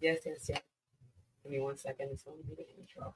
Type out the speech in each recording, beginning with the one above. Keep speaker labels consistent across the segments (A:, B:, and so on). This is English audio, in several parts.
A: Yes. Give me 1 second. It's going to be the intro.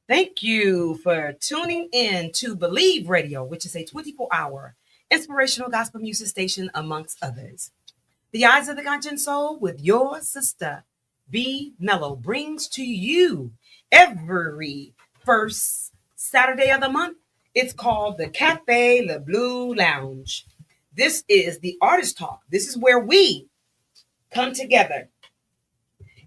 A: Thank you for tuning in to Believe Radio, which is a 24-hour inspirational gospel music station, amongst others. The Eyes of the Conscious Soul with your sister, B. Mellow, brings to you every first Saturday of the month. It's called the Cafe Le Blue Lounge. This is the Artist Talk. This is where we come together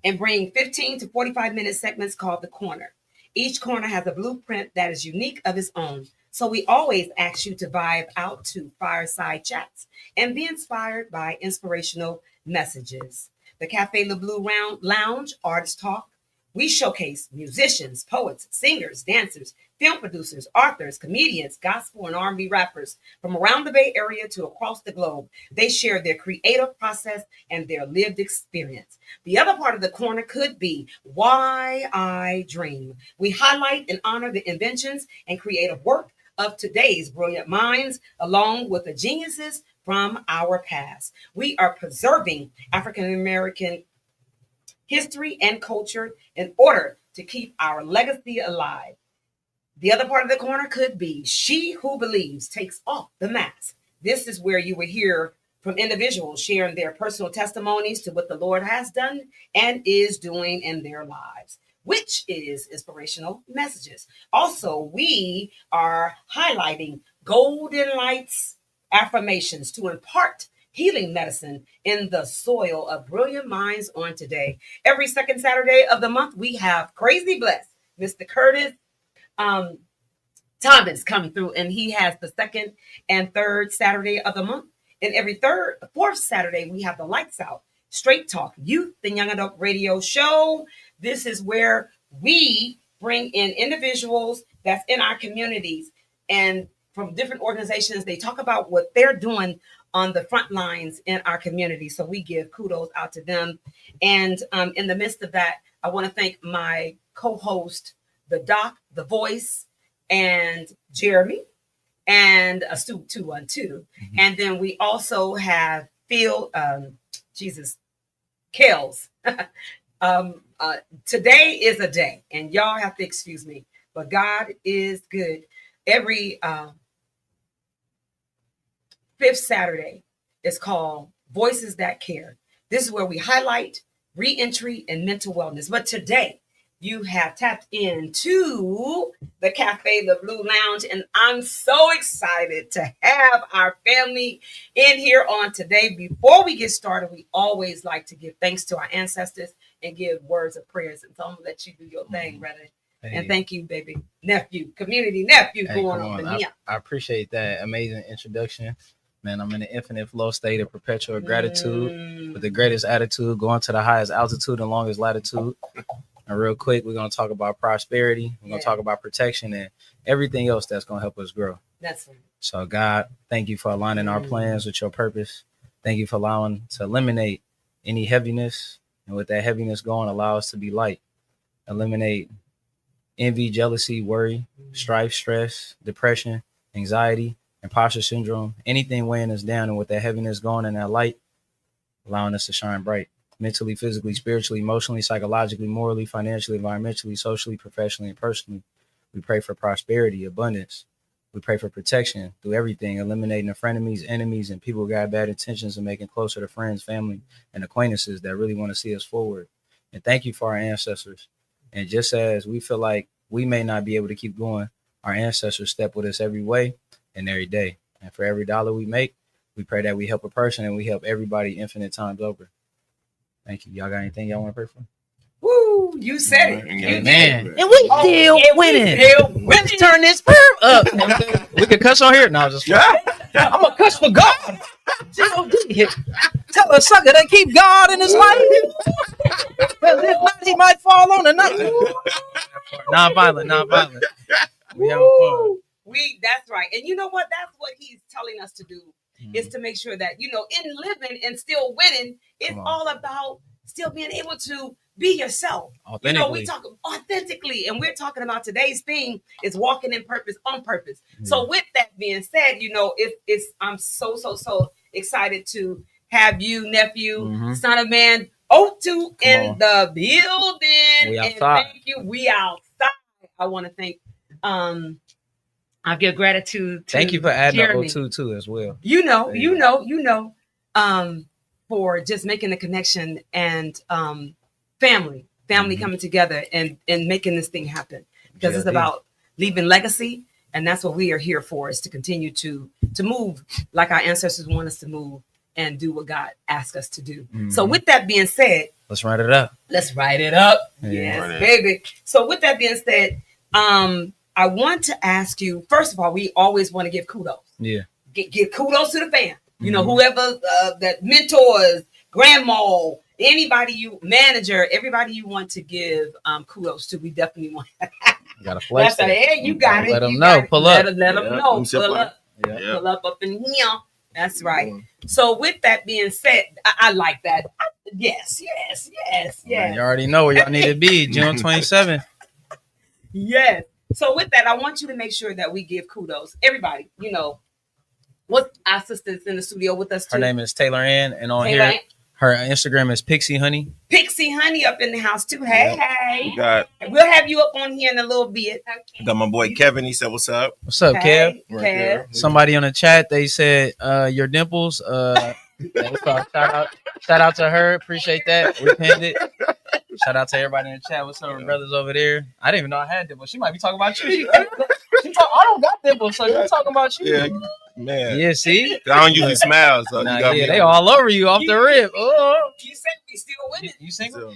A: and bring 15 to 45-minute segments called The Corner. Each corner has a blueprint that is unique of its own. So we always ask you to vibe out to fireside chats and be inspired by inspirational messages. The Cafe Le Blue Lounge, Artist Talk, we showcase musicians, poets, singers, dancers, film producers, authors, comedians, gospel and R&B rappers from around the Bay Area to across the globe. They share their creative process and their lived experience. The other part of the corner could be Why I Dream. We highlight and honor the inventions and creative work of today's brilliant minds, along with the geniuses from our past. We are preserving African American history and culture in order to keep our legacy alive. The other part of the corner could be She Who Believes Takes Off the Mask. This is where you will hear from individuals sharing their personal testimonies to what the Lord has done and is doing in their lives, which is inspirational messages. Also, we are highlighting Golden Lights affirmations to impart healing medicine in the soil of brilliant minds on today. Every second Saturday of the month, we have Crazy Blessed, Mr. Curtis Thomas coming through, and he has the second and third Saturday of the month. And every fourth Saturday, we have the Lights Out Straight Talk Youth and Young Adult Radio Show. This is where we bring in individuals that's in our communities and from different organizations. They talk about what they're doing on the front lines in our community. So we give kudos out to them. And in the midst of that, I want to thank my co-host, the Doc, the Voice, and Jeremy, and a Stu 212. Mm-hmm. And then we also have Phil, Kels. Today is a day, and y'all have to excuse me, but God is good. Every fifth Saturday is called Voices That Care. This is where we highlight reentry and mental wellness. But today, you have tapped into the Cafe Le Blue Lounge, and I'm so excited to have our family in here on today. Before we get started, we always like to give thanks to our ancestors and give words of prayers. And so I'm going to let you do your thing, brother. Hey. And thank you, baby nephew, community nephew, going on.
B: I appreciate that amazing introduction. Man, I'm in the infinite flow state of perpetual gratitude with the greatest attitude, going to the highest altitude and longest latitude. And real quick, we're going to talk about prosperity. We're going to talk about protection and everything else that's going to help us grow.
A: That's right.
B: So, God, thank you for aligning our plans with your purpose. Thank you for allowing to eliminate any heaviness. And with that heaviness going, allow us to be light. Eliminate envy, jealousy, worry, strife, stress, depression, anxiety, imposter syndrome, anything weighing us down. And with that heaviness going and that light, allowing us to shine bright. Mentally, physically, spiritually, emotionally, psychologically, morally, financially, environmentally, socially, professionally, and personally. We pray for prosperity, abundance. We pray for protection through everything, eliminating the frenemies, enemies, and people who got bad intentions and making closer to friends, family, and acquaintances that really want to see us forward. And thank you for our ancestors. And just as we feel like we may not be able to keep going, our ancestors step with us every way and every day. And for every dollar we make, we pray that we help a person and we help everybody infinite times over. Thank you. Y'all got anything y'all want to pray for?
A: Woo! You said it.
B: Amen.
C: And we still winning. Let's turn this firm up.
B: cuss on here? No, I'm just I'm a cuss for God. G.O.D. Tell a sucker to keep God in his life. Because if not, he might fall on the night. Non-violent. We having fun.
A: That's right. And you know what? That's what he's telling us to do is to make sure that, in living and still winning, it's all about still being able to be yourself. We talk authentically, and we're talking about today's theme is walking in purpose on purpose. So with that being said, I'm so excited to have you, nephew, son of man, O2 in the building.
B: We
A: and
B: outside.
A: thank you. We outside. I want to thank I give gratitude to
B: thank you for adding
A: Jeremy.
B: the O2 too as well.
A: For just making the connection and family coming together and making this thing happen, because it's about leaving legacy, and that's what we are here for, is to continue to move like our ancestors want us to move and do what God asked us to do. So with that being said,
B: let's write it up.
A: Yes,
C: Right.
A: baby. So with that being said, I want to ask you, first of all, we always want to give kudos.
B: Yeah.
A: Give kudos to the fam. Whoever that mentors, grandma, anybody manager, everybody you want to give kudos to, we definitely want.
B: Got to flex.
A: Hey, you got it.
B: Let them know. Pull up.
A: Let them know. Pull up.
B: Yeah.
A: Pull up in here. That's right. So with that being said, I like that. Yes.
B: Man, you already know where y'all need to be. June 27th.
A: Yes. So with that, I want you to make sure that we give kudos. Everybody, what our sister's in the studio with us too.
B: Her name is Taylor Ann, and on here, her Instagram is Pixie Honey.
A: Pixie Honey up in the house too. Hey.
C: We'll
A: have you up on here in a little bit. Okay.
C: Got my boy Kevin. He said, "What's up?"
B: What's up, Kev?
C: Right
B: Somebody on the chat, they said, your dimples. Shout out to her. Appreciate that. We pinned it. Shout out to everybody in the chat. What's up, brothers over there? I didn't even know I had dimples. She might be talking about you. I don't got dimples, so you're talking about you.
C: Yeah, man.
B: Yeah, see?
C: I don't usually smile, so
B: they all over you off the rip. Oh.
A: You said we still winning.
B: You single?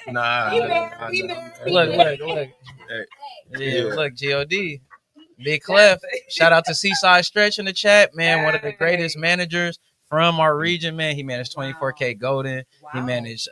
C: Nah.
B: Look. Yeah, look, G.O.D. Big Clef. Shout out to Seaside Stretch in the chat, man. One of the greatest managers from our region, man. He managed 24K Golden. Wow. He managed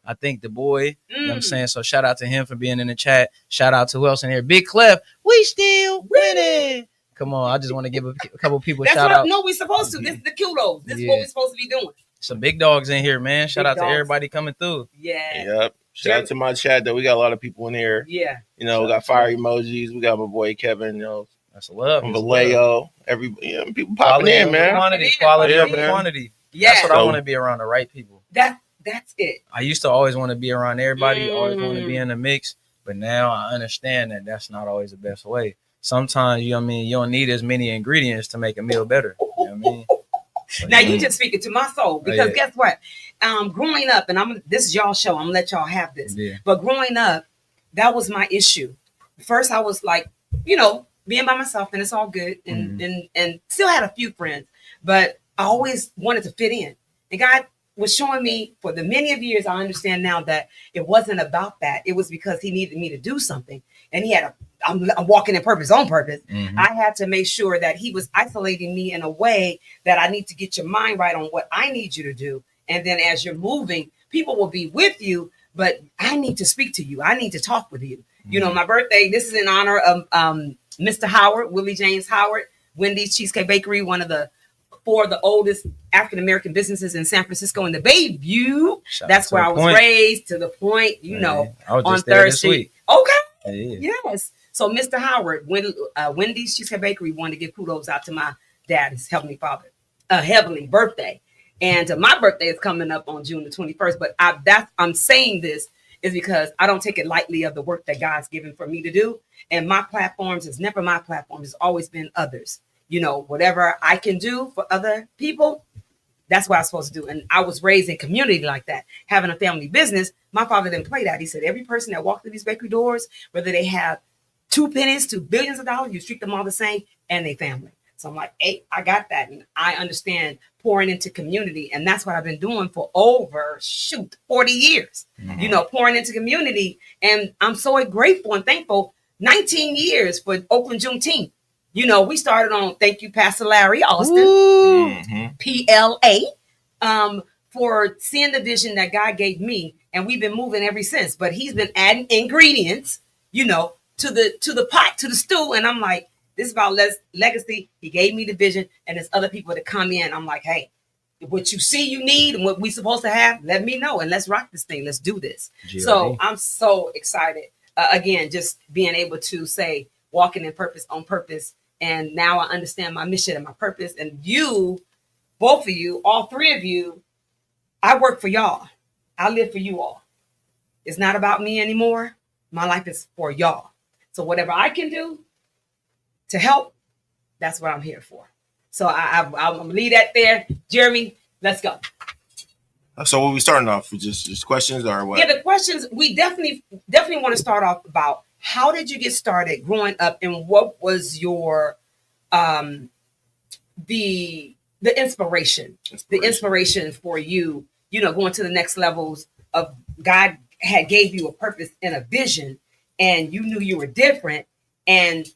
B: I think the boy, you know what I'm saying? So shout out to him for being in the chat. Shout out to who else in here? Big Clef. We still winning. Come on, I just want to give a couple people a shout out.
A: No, we're supposed to. This is the kudos. This is what we're supposed to be doing.
B: Some big dogs in here, man. Shout out to everybody coming through.
A: Yeah.
C: Yep. Shout out to my chat, though. We got a lot of people in here.
A: Yeah.
C: We got fire emojis. We got my boy Kevin,
B: That's love.
C: From Vallejo. People popping in, man.
B: Quality over quantity.
A: Yeah.
B: That's what I want to be around, the right people.
A: That's it.
B: I used to always want to be around everybody, always want to be in the mix, but now I understand that that's not always the best way. Sometimes, you don't need as many ingredients to make a meal better. You know what I mean?
A: Now you just speaking to my soul, because guess what? Growing up, and this is y'all show, I'm gonna let y'all have this. Yeah. But growing up, that was my issue. First, I was like, being by myself, and it's all good, and still had a few friends, but I always wanted to fit in. And God was showing me for the many of years, I understand now that it wasn't about that. It was because he needed me to do something. And I'm walking in purpose on purpose. I had to make sure that he was isolating me in a way that I need to get your mind right on what I need you to do. And then as you're moving, people will be with you, but I need to speak to you. I need to talk with you. My birthday, this is in honor of Mr. Howard, Willie James Howard, Wendy's Cheesecake Bakery, one of the 4 of the oldest African-American businesses in San Francisco in the Bay View. That's where I was raised, to the point,
B: I was
A: on
B: just there this
A: Thursday.
B: week.
A: Okay. Yes. So Mr. Howard, Wendy's Cheesecake Bakery, wanted to give kudos out to my dad, his heavenly father, heavenly birthday. And my birthday is coming up on June the 21st. But I'm saying this is because I don't take it lightly of the work that God's given for me to do. And my platforms is never my platform. It's always been others. Whatever I can do for other people, that's what I'm supposed to do. And I was raised in community like that, having a family business. My father didn't play that. He said, every person that walked through these bakery doors, whether they have 2 pennies to billions of dollars, you treat them all the same, and they family. So I'm like, hey, I got that. And I understand pouring into community. And that's what I've been doing for over 40 years, pouring into community. And I'm so grateful and thankful. 19 years for Oakland Juneteenth. We started on thank you, Pastor Larry Austin, PLA, for seeing the vision that God gave me, and we've been moving ever since. But he's been adding ingredients, to the pot, to the stew, and I'm like, this is about legacy. He gave me the vision, and there's other people that come in. I'm like, hey, what you see you need and what we supposed to have, let me know, and let's rock this thing. Let's do this. G-O-D. So I'm so excited. Again, just being able to say walking in purpose on purpose. And now I understand my mission and my purpose. And you, both of you, all three of you, I work for y'all. I live for you all. It's not about me anymore. My life is for y'all. So whatever I can do to help, that's what I'm here for. So I'm going to leave that there. Jeremy, let's go.
C: So what we starting off with, just questions or what?
A: Yeah, the questions, we definitely want to start off about how did you get started growing up, and what was your the inspiration for you, going to the next levels of God had gave you a purpose and a vision, and you knew you were different, and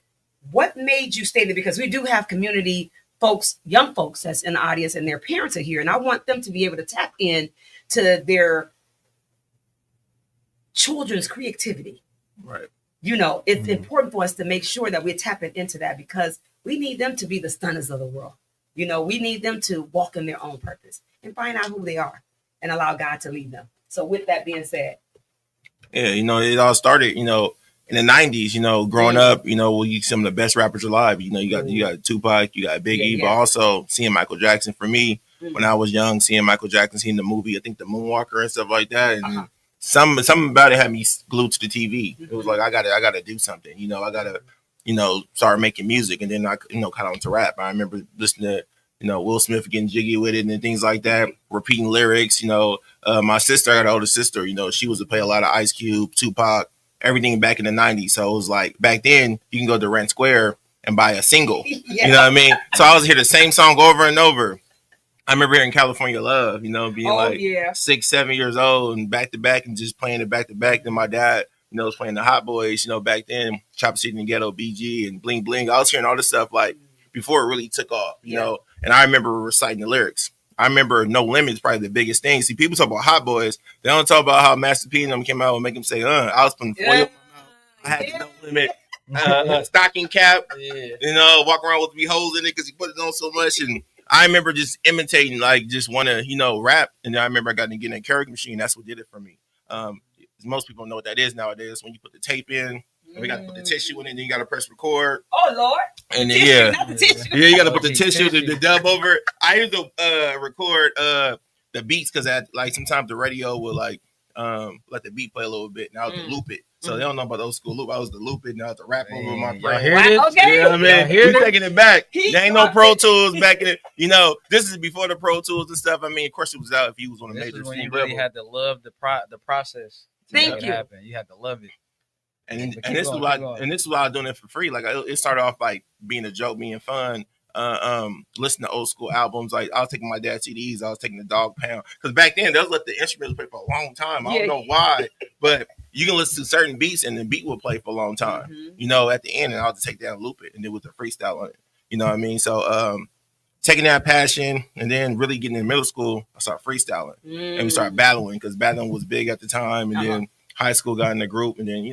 A: what made you stay there? Because we do have community folks, young folks that's in the audience, and their parents are here, and I want them to be able to tap in to their children's creativity.
C: Right.
A: It's important for us to make sure that we're tapping into that, because we need them to be the stunners of the world. We need them to walk in their own purpose and find out who they are and allow God to lead them. So with that being said.
C: Yeah, it all started, in the 90s, growing up, you some of the best rappers alive. You got Tupac, you got Biggie, but also seeing Michael Jackson. For me, when I was young, seeing Michael Jackson, seeing the movie, I think the Moonwalker and stuff like that, and something about it had me glued to the TV. It was like I gotta do something. I gotta start making music, and then I kind of went to rap. I remember listening to Will Smith getting jiggy with it and things like that, repeating lyrics. My sister, I got an older sister. She was to play a lot of Ice Cube, Tupac, everything back in the 90s. So it was like back then you can go to Rent Square and buy a single. Yeah. You know what I mean? So I was hear the same song over and over. I remember hearing California Love, being 6, 7 years old and back to back and just playing it back to back. Then my dad, was playing the Hot Boys, back then, Chopper City and Ghetto, BG and Bling Bling. I was hearing all this stuff like before it really took off, you know. And I remember reciting the lyrics. I remember No Limit is probably the biggest thing. See, people talk about Hot Boys. They don't talk about how Master P and them came out and make them say, I was putting foil. I had the No Limit stocking cap, walk around with the holes in it because he put it on so much. And I remember just imitating, like, just want to, rap. And I remember I got to get in a karaoke machine. That's what did it for me. Most people know what that is nowadays. When you put the tape in, and we got to put the tissue in it, and then you got to press record.
A: Oh, Lord.
C: And then, you got to put the tissue, the dub over it. I used to record the beats because sometimes the radio will let the beat play a little bit, and I was to loop it. So they don't know about old school loop. I was to loop it, and I was to rap over my friend.
A: Okay.
C: You know what I mean? We're taking it back. There ain't no Pro Tools back in it. This is before the Pro Tools and stuff. I mean, of course it was out if you was on a major
B: when you
C: level.
B: really had to love the process.
A: Thank you.
B: You had to love it.
C: And this is why I was doing it for free. Like it started off like being a joke, being fun. Listening to old school albums. Like I was taking my dad's CDs. I was taking the Dog Pound because back then they'll let the instruments play for a long time. I don't know why, but you can listen to certain beats and the beat will play for a long time. At the end, and I'll just take that and loop it, and then with the freestyle on it. You know what I mean? So taking that passion and then really getting in middle school, I started freestyling and we started battling because battling was big at the time, and then high school got in the group, and then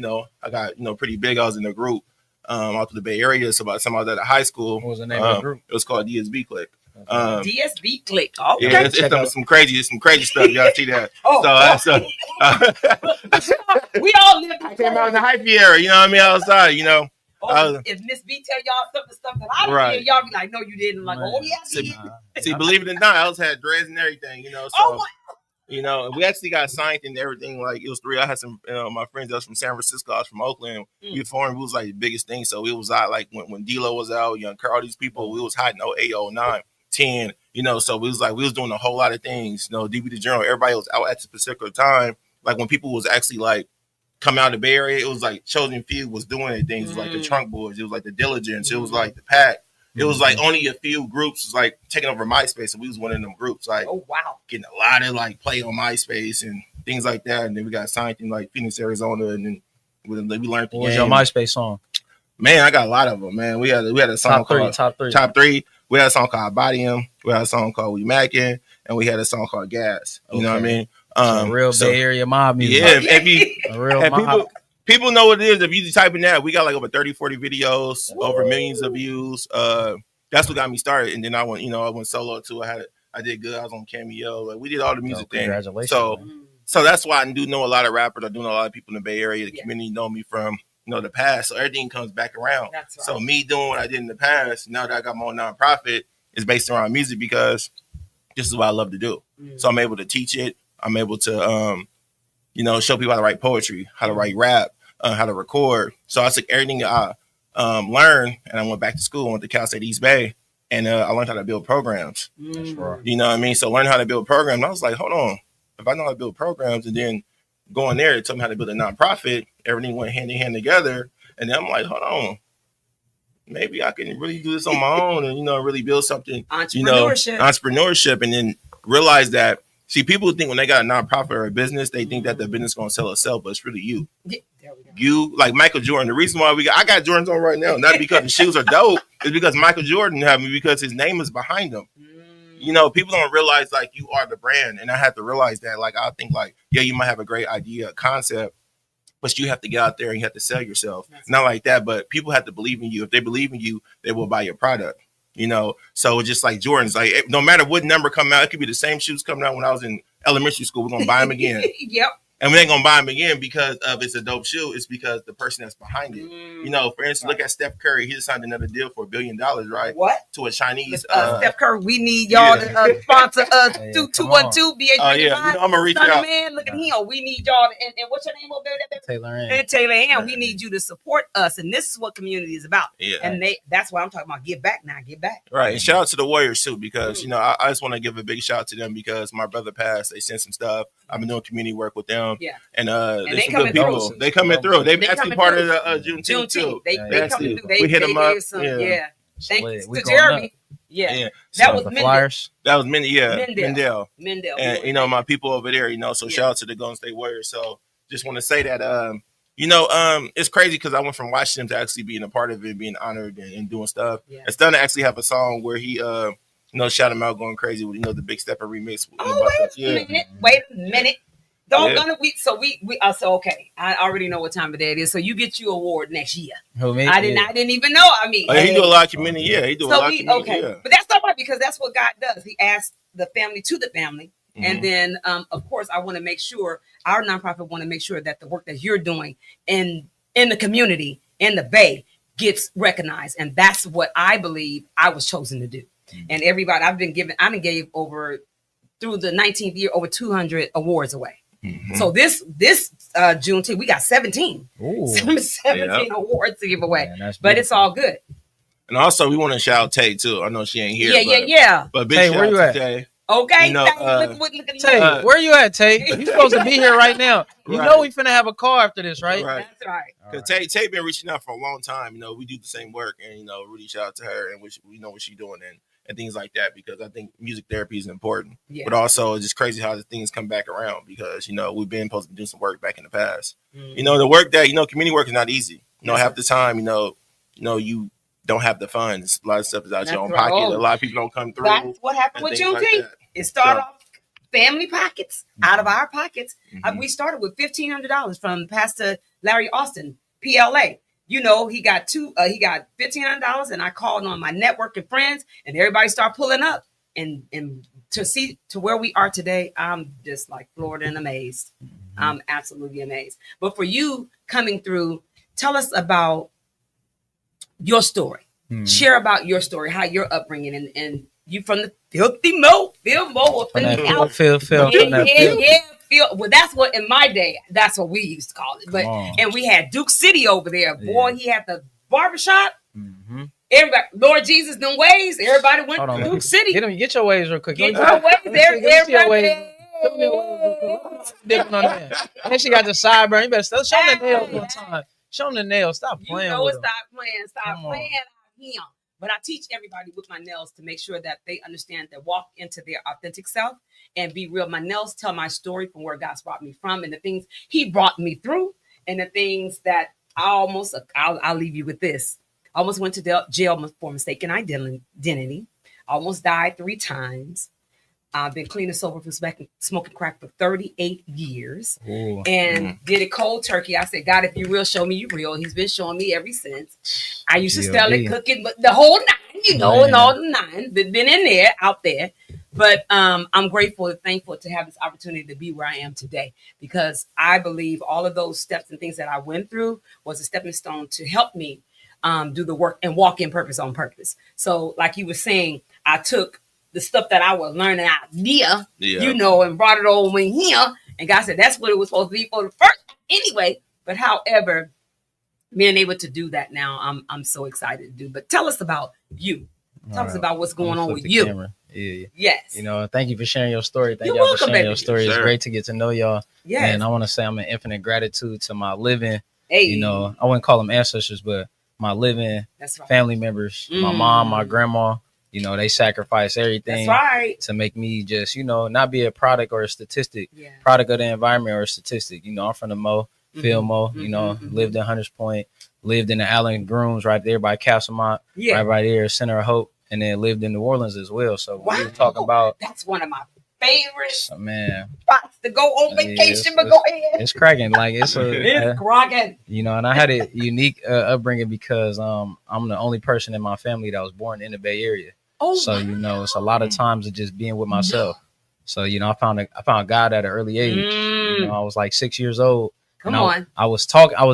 C: I got pretty big. I was in the group. Out to the Bay Area, so about some of that at high school.
B: What was the name of the group?
C: It was called DSB Click.
A: DSB Click. Okay.
C: Yeah, it's some crazy stuff. Y'all see that?
A: We all lived.
C: I came out in the hyphy era. You know what I mean? Outside.
A: If Miss B tell y'all some of the stuff that I did, y'all be like, "No, you didn't." Like, "Oh yeah, I did."
C: See, believe it or not, I had dreads and everything. So. We actually got signed and everything. Like it was 3. I had some my friends that was from San Francisco. I was from Oakland. We was like the biggest thing. So it was like when D-Lo was out, Young Carl, these people, we was hot in 08, 09, 10. So we was doing a whole lot of things. DB the Journal, everybody was out at this particular time. Like when people was actually like coming out of the Bay Area, it was like Chosen Few was doing things. It was like the Trunk Boys. It was like the Diligence. It was like the Pack. It was like only a few groups was like taking over MySpace, and we was one of them groups. Like, getting a lot of like play on MySpace and things like that. And then we got signed in like Phoenix, Arizona, and then we learned.
B: What was your MySpace song?
C: Man, I got a lot of them, man. We had a song called Top Three. We had a song called Body Him. We had a song called We Mackin', and we had a song called Gas. You know what I mean?
B: So real Bay Area mob music.
C: Yeah,
B: mob.
C: People know what it is. If you type in that, we got like over 30, 40 videos, over millions of views. That's what got me started. And then I went solo too. I did good. I was on Cameo. Like, we did all the music things.
B: Congratulations.
C: So that's why I do know a lot of rappers. I do know a lot of people in the Bay Area. The community know me from the past. So everything comes back around.
A: That's right.
C: So me doing what I did in the past, now that I got my own nonprofit, is based around music because this is what I love to do. So I'm able to teach it. I'm able to show people how to write poetry, how to write rap, how to record. So I took everything I learned and I went back to school. I went to Cal State East Bay, and I learned how to build programs.
B: That's right.
C: You know what I mean? So learning how to build programs, I was like, hold on. If I know how to build programs and then going there, it taught me how to build a nonprofit, everything went hand in hand together. And then I'm like, hold on. Maybe I can really do this on my own and, really build something. Entrepreneurship. And then realize that, see, people think when they got a nonprofit or a business, they think that the business is going to sell itself, but it's really you.
A: Yeah, there we go.
C: You, like Michael Jordan. The reason why I got Jordans on right now, not because the shoes are dope, it's because Michael Jordan have me, because his name is behind them. People don't realize, like, you are the brand. And I had to realize that, like, I think, like, yeah, you might have a great idea, a concept, but you have to get out there and you have to sell yourself. Not like that, but people have to believe in you. If they believe in you, they will buy your product. So just like Jordan's, like, no matter what number come out, it could be the same shoes coming out when I was in elementary school. We're going to buy them again.
A: Yep.
C: And we ain't going to buy them again because of it's a dope shoe. It's because the person that's behind it. For instance, look at Steph Curry. He just signed another deal for $1 billion, right?
A: What?
C: To a Chinese.
A: Steph Curry, we need y'all to sponsor us. 212 BH.
C: Oh, yeah. I'm going to reach out.
A: Man, look at him. We need y'all. And what's your name over there? Taylor Ann. We need you to support us. And this is what community is about.
C: Yeah.
A: And that's why I'm talking about give back now. Give back.
C: Right. And shout out to the Warriors, too, because, I just want to give a big shout out to them because my brother passed. They sent some stuff. I've been doing community work with them.
A: Yeah.
C: And they coming through. They coming through. They actually part of the Juneteenth too.
A: They coming through.
C: We hit them up.
A: Thanks to Jeremy. Yeah. That was
B: Flyers.
C: That was Mendel.
A: And
C: my people over there. So shout out to the Golden State Warriors. So just want to say that it's crazy because I went from watching them to actually being a part of it, being honored and doing stuff.
A: Yeah.
C: It's done to actually have a song where he shout him out going crazy with the Big Stepper remix.
A: Wait a minute. Okay. I already know what time of day it is. So you get your award next year.
B: Who, me?
A: I didn't even know. I mean,
C: he do a lot of community. Yeah, he do a lot of community.
A: Okay, but that's not right because that's what God does. He asks the family to the family, and then of course I want to make sure our nonprofit want to make sure that the work that you're doing in the community in the Bay gets recognized, and that's what I believe I was chosen to do. And everybody I gave over through the 19th year over 200 awards away. So this Juneteenth, we got 17. 17 awards to give away. But it's all good.
C: And also, we want to shout out Tay, too. I know she ain't here.
A: Yeah.
C: But big
B: Tay,
C: shout
B: where you
C: out
B: at?
C: to Tay.
A: Okay.
C: Look
A: at
B: Tay, where you at, Tay? You supposed to be here right now. You know we finna have a car after this, right?
A: That's right.
C: Because Tay been reaching out for a long time. We do the same work. And, really shout out to her and we know what she's doing and things like that because I think music therapy is important. Yeah. But also it's just crazy how the things come back around because, we've been supposed to do some work back in the past. The work that, community work is not easy. Half the time, you don't have the funds. A lot of stuff is out your own pocket. A lot of people don't come through.
A: That's what happened with Juneteenth. Like it started off family pockets, out of our pockets. We started with $1,500 from Pastor Larry Austin, PLA. He got $1,500 and I called on my network and friends and everybody started pulling up and to see to where we are today, I'm just like floored and amazed. I'm absolutely amazed. But for you coming through, tell us about your story. Share about your story, how your upbringing and you from the filthy Mo. Well, that's what in my day, that's what we used to call it. But and we had Duke City over there. Boy, he had the barbershop. Everybody, Lord Jesus, them ways. Everybody went to Duke City.
B: Get your ways real quick.
A: Get your ways. Everybody.
B: Dipping on there. And then she got the sideburn. You better show them the nails one time. Show them the nails. Stop playing.
A: Stop playing him. But I teach everybody with my nails to make sure that they understand that walk into their authentic self and be real. My nails tell my story from where God's brought me from and the things he brought me through and the things that I'll leave you with this. I almost went to jail for mistaken identity. I almost died 3 times. I've been clean and sober from smoking crack for 38 years.
B: Ooh.
A: And did it cold turkey. I said, God, if you're real, show me you real. He's been showing me ever since. I used to sell it, cook it, but the whole 9, and all the 9. Been in there, out there. But I'm grateful and thankful to have this opportunity to be where I am today, because I believe all of those steps and things that I went through was a stepping stone to help me do the work and walk in purpose on purpose. So like you were saying, I took the stuff that I was learning idea, and brought it over in here. And God said, that's what it was supposed to be for the first anyway. But however, being able to do that now, I'm so excited to do. But tell us about you. Tell us about what's going on with you.
B: Camera. Yeah.
A: Yes.
B: Thank you for sharing your story. Thank
A: You're
B: y'all
A: welcome,
B: for sharing
A: baby.
B: your story.
C: Sure.
B: It's great to get to know y'all.
A: Yes.
B: And I want to say I'm in infinite gratitude to my living,
A: Hey.
B: I wouldn't call them ancestors, but my living
A: That's right.
B: family members, my mom, my grandma, they sacrifice everything
A: That's right.
B: to make me just, not be a product or a statistic,
A: Yeah.
B: product of the environment or a statistic. I'm from the Mo, Phil Mo, lived in Hunters Point, lived in the Allen Grooms right there by Castlemont, right by there, Center of Hope, and then lived in New Orleans as well. So when we talk about,
A: that's one of my favorite
B: spots
A: to go on vacation, but go ahead.
B: It's cracking. Like it's
A: cracking.
B: And I had a unique upbringing because I'm the only person in my family that was born in the Bay Area.
A: Oh,
B: so it's a lot of times of just being with myself. So I found God at an early age. I was like 6 years old.
A: Come on.
B: I was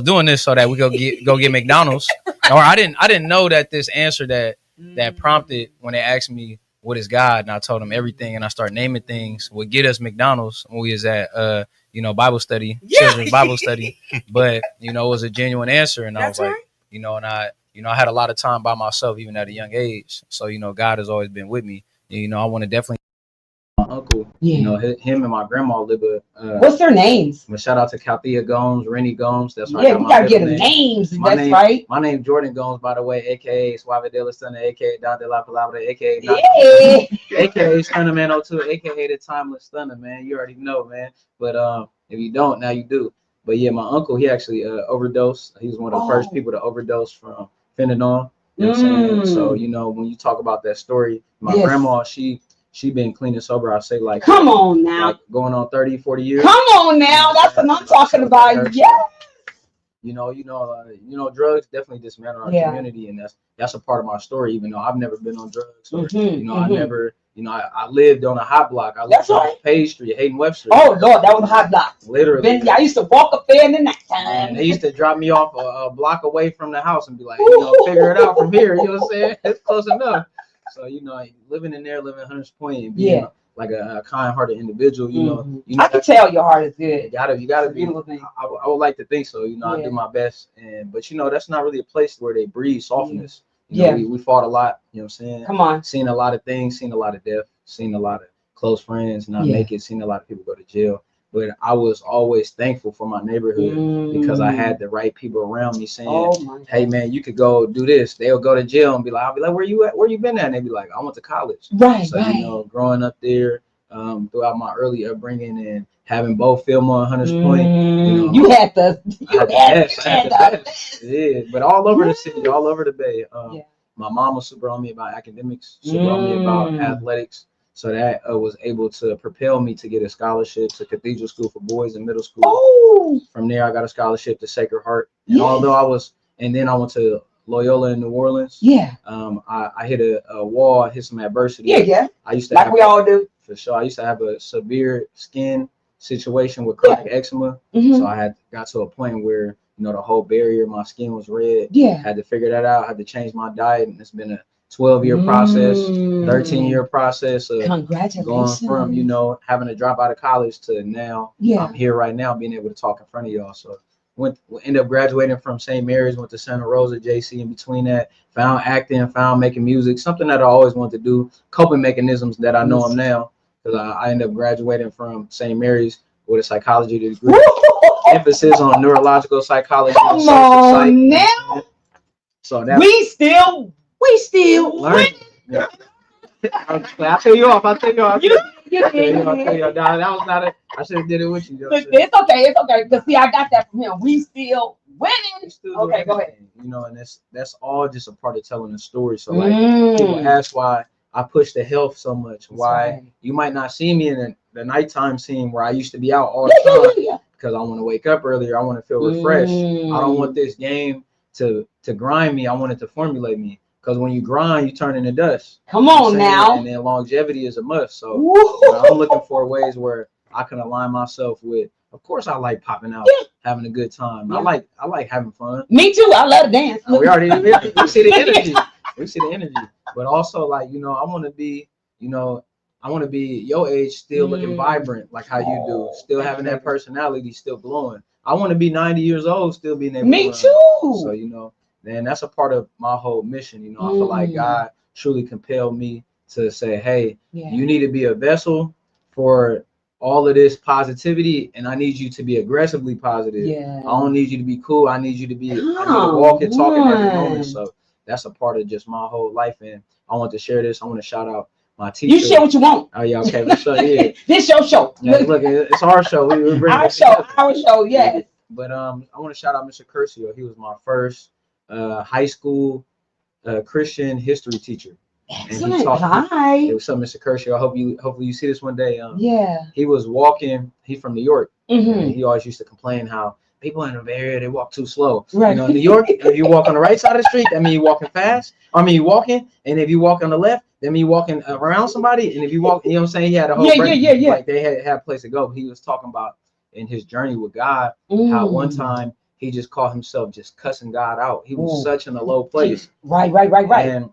B: doing this so that we go get McDonald's. Or I didn't know that this answer that prompted when they asked me what is God, and I told them everything, and I started naming things would get us McDonald's when we was at Bible study, children's Bible study. But it was a genuine answer, and I was like, and I had a lot of time by myself even at a young age. So God has always been with me. I want to definitely my uncle, him and my grandma live
A: what's their names?
B: Shout out to Calthea Gomes, Rennie Gomes. That's right.
A: Yeah, we gotta get the names. That's right.
B: My name Jordan Gomes, by the way, aka Suave de la Stunner, aka Don de la Palabra, aka aka Stunner Man 02, aka the Timeless Stunner, man. You already know, man. But if you don't, now you do. But yeah, my uncle, he actually overdosed. He was one of the first people to overdose from fentanyl. You know what I'm saying? So when you talk about that story, my grandma, she been clean and sober, I say, like,
A: come on now,
B: like going on 30, 40 years.
A: Come on now, that's what I'm talking about. Yeah.
B: Drugs definitely dismantle our community, and that's a part of my story. Even though I've never been on drugs, or I never, I lived on a hot block. I lived on Page Street, Hayden Webster.
A: Oh Lord, that was a hot block.
B: Literally,
A: I used to walk up there in the nighttime.
B: And they used to drop me off a block away from the house and be like, figure it out from here. You know what I'm saying? It's close enough. So living in there, living in Hunters Point, and being like a kind-hearted individual,
A: I can tell your heart is good.
B: You gotta be. I would like to think so. I do my best, but that's not really a place where they breathe softness. We fought a lot. You know what I'm saying?
A: Come on.
B: Seen a lot of things, seen a lot of death, seen a lot of close friends not make it, seen a lot of people go to jail. But I was always thankful for my neighborhood because I had the right people around me saying, hey, man, you could go do this. They'll go to jail and I'll be like, where you at? Where you been at? And they'd be like, I went to college.
A: Right,
B: so, growing up there throughout my early upbringing and having both Fillmore and Hunters Point.
A: You had the
B: best. Yeah, but all over the city, all over the Bay. My mom was super on me about academics, super on me about athletics. So that was able to propel me to get a scholarship to Cathedral School for Boys in middle school.
A: Oh.
B: From there, I got a scholarship to Sacred Heart. And although then I went to Loyola in New Orleans.
A: Yeah.
B: I hit a wall, hit some adversity.
A: Yeah.
B: I used to
A: we all do.
B: For sure. I used to have a severe skin situation with chronic eczema. So I got to a point where, the whole barrier, my skin was red.
A: Yeah.
B: Had to figure that out. Had to change my diet. And it's been a 12-year process, 13-year process of going from, having to drop out of college to now I'm here right now being able to talk in front of y'all. So ended up graduating from St. Mary's, went to Santa Rosa, JC. In between that, found acting, found making music, something that I always wanted to do, coping mechanisms that I know them now. Because I ended up graduating from St. Mary's with a psychology degree, emphasis on neurological psychology.
A: Come on now.
B: So that
A: we still
B: learn. Yeah. I'll tell you off. You that was not it. I should have did it with you.
A: It's okay. Because see, I got that from him. We still Winning.
B: Still
A: Okay, go ahead.
B: You know, and that's all just a part of telling a story. So like people ask why I push the health so much. Why you might not see me in the nighttime scene where I used to be out all the time because I want to wake up earlier. I want to feel refreshed. I don't want this game to grind me. I want it to formulate me. Because when you grind, you turn into dust.
A: Come on now.
B: And then longevity is a must. So I'm looking for ways where I can align myself with. Of course, I like popping out, having a good time. I like having fun.
A: Me too. I love to dance.
B: We see the energy. We see the energy. But also, like, you know, I want to be, you know, I want to be your age, still looking vibrant, like how you do, still having that personality, still glowing. I want to be 90 years old, still being able to run.
A: Too.
B: So, you know, then that's a part of my whole mission. You know, I feel like God truly compelled me to say, hey, you need to be a vessel for all of this positivity, and I need you to be aggressively positive. I don't need you to be cool. I need you to be I need to walk and talk in every moment. So that's a part of just my whole life, and I want to share this. I want to shout out my teacher. You share what you want. Oh yeah, okay. This your show. Yeah, look, it's our show. We bring our show. Yes. But I want to shout out Mr. Curcio. He was my first high school Christian history teacher. Excellent. And he taught me. It was something, Mr. Curcio. Hopefully you see this one day. He was walking. He's from New York. And he always used to complain how people in the Bay Area, they walk too slow. Right. You know, in New York, if you walk on the right side of the street, that means you're walking fast. I mean, you're walking. And if you walk on the left, that means you're walking around somebody. And if you walk, you know what I'm saying? He had a whole like they had a place to go. He was talking about in his journey with God, how one time he just caught himself just cussing God out. He was such in a low place. Right. And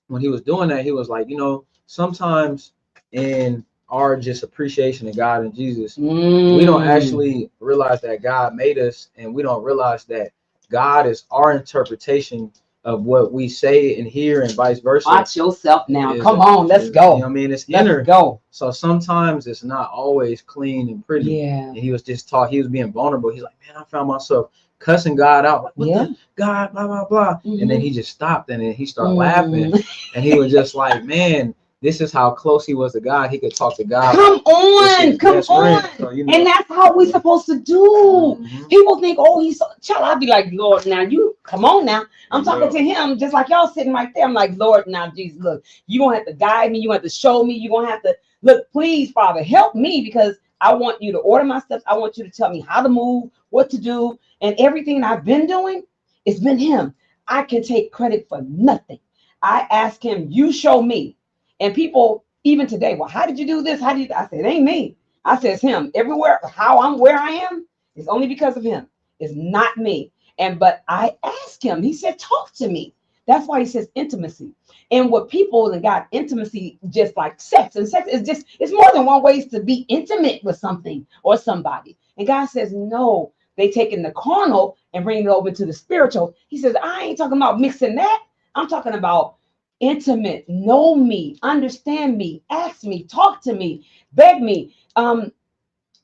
B: when he was doing that, he was like, you know, sometimes in our just appreciation of God and Jesus, we don't actually realize that God made us, and we don't realize that God is our interpretation of what we say and hear, and vice versa. Watch yourself now. Come on, let's go. You know what I mean? It's inner. Go. So sometimes it's not always clean and pretty. Yeah. And he was just he was being vulnerable. He's like, man, I found myself cussing God out. Like, what the God, blah, blah, blah. And then he just stopped, and then he started laughing. And he was just like, man, this is how close he was to God. He could talk to God. Come on. So, you know. And that's how we're supposed to do. People think, oh, he's so child. I'd be like, Lord, now you come on now. I'm talking to him just like y'all sitting right there. I'm like, Lord, now Jesus, look, you're gonna have to guide me, you're gonna have to show me, you're gonna have to look, please, Father, help me, because I want you to order my steps. I want you to tell me how to move, what to do, and everything I've been doing, it's been him. I can take credit for nothing. I ask him, you show me. And people, even today, well, how did you do this? How did you? I said, it ain't me. I said, it's him. Everywhere, how I'm where I am, is only because of him. It's not me. But I asked him. He said, talk to me. That's why he says intimacy. And what people and God, intimacy, just like sex. And sex is just, it's more than one ways to be intimate with something or somebody. And God says, no, they taking the carnal and bringing it over to the spiritual. He says, I ain't talking about mixing that. I'm talking about intimate, know me, understand me, ask me, talk to me, beg me. The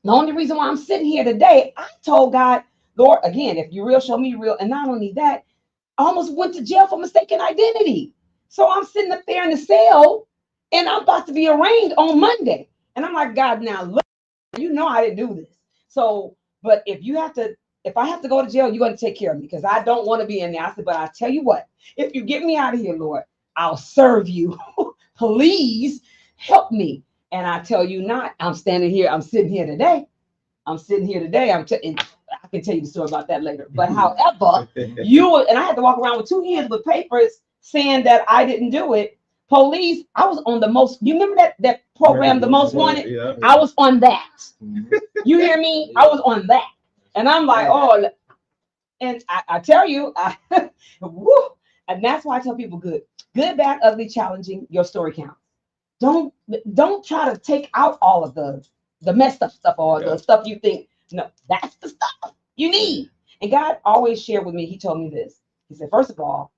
B: only reason why I'm sitting here today, I told God, Lord, again, if you're real, show me real. And not only that, I almost went to jail for mistaken identity. So I'm sitting up there in the cell, and I'm about to be arraigned on Monday. And I'm like, God, now look, you know I didn't do this. So, but if I have to go to jail, you're going to take care of me, because I don't want to be in there. I said, but I tell you what, if you get me out of here, Lord, I'll serve you. Please help me. And I tell you not, I'm sitting here today. I can tell you the story about that later. But however, and I had to walk around with 2 hands with papers saying that I didn't do it. Police, I was on the most, you remember that program, The Most Wanted? Yeah. I was on that. You hear me? I was on that. And I'm like, oh, and I tell you, woo, and that's why I tell people good, bad, ugly, challenging, your story counts. Don't try to take out all of the messed up stuff or the stuff you think, no, that's the stuff you need. And God always shared with me, he told me this. He said, first of all,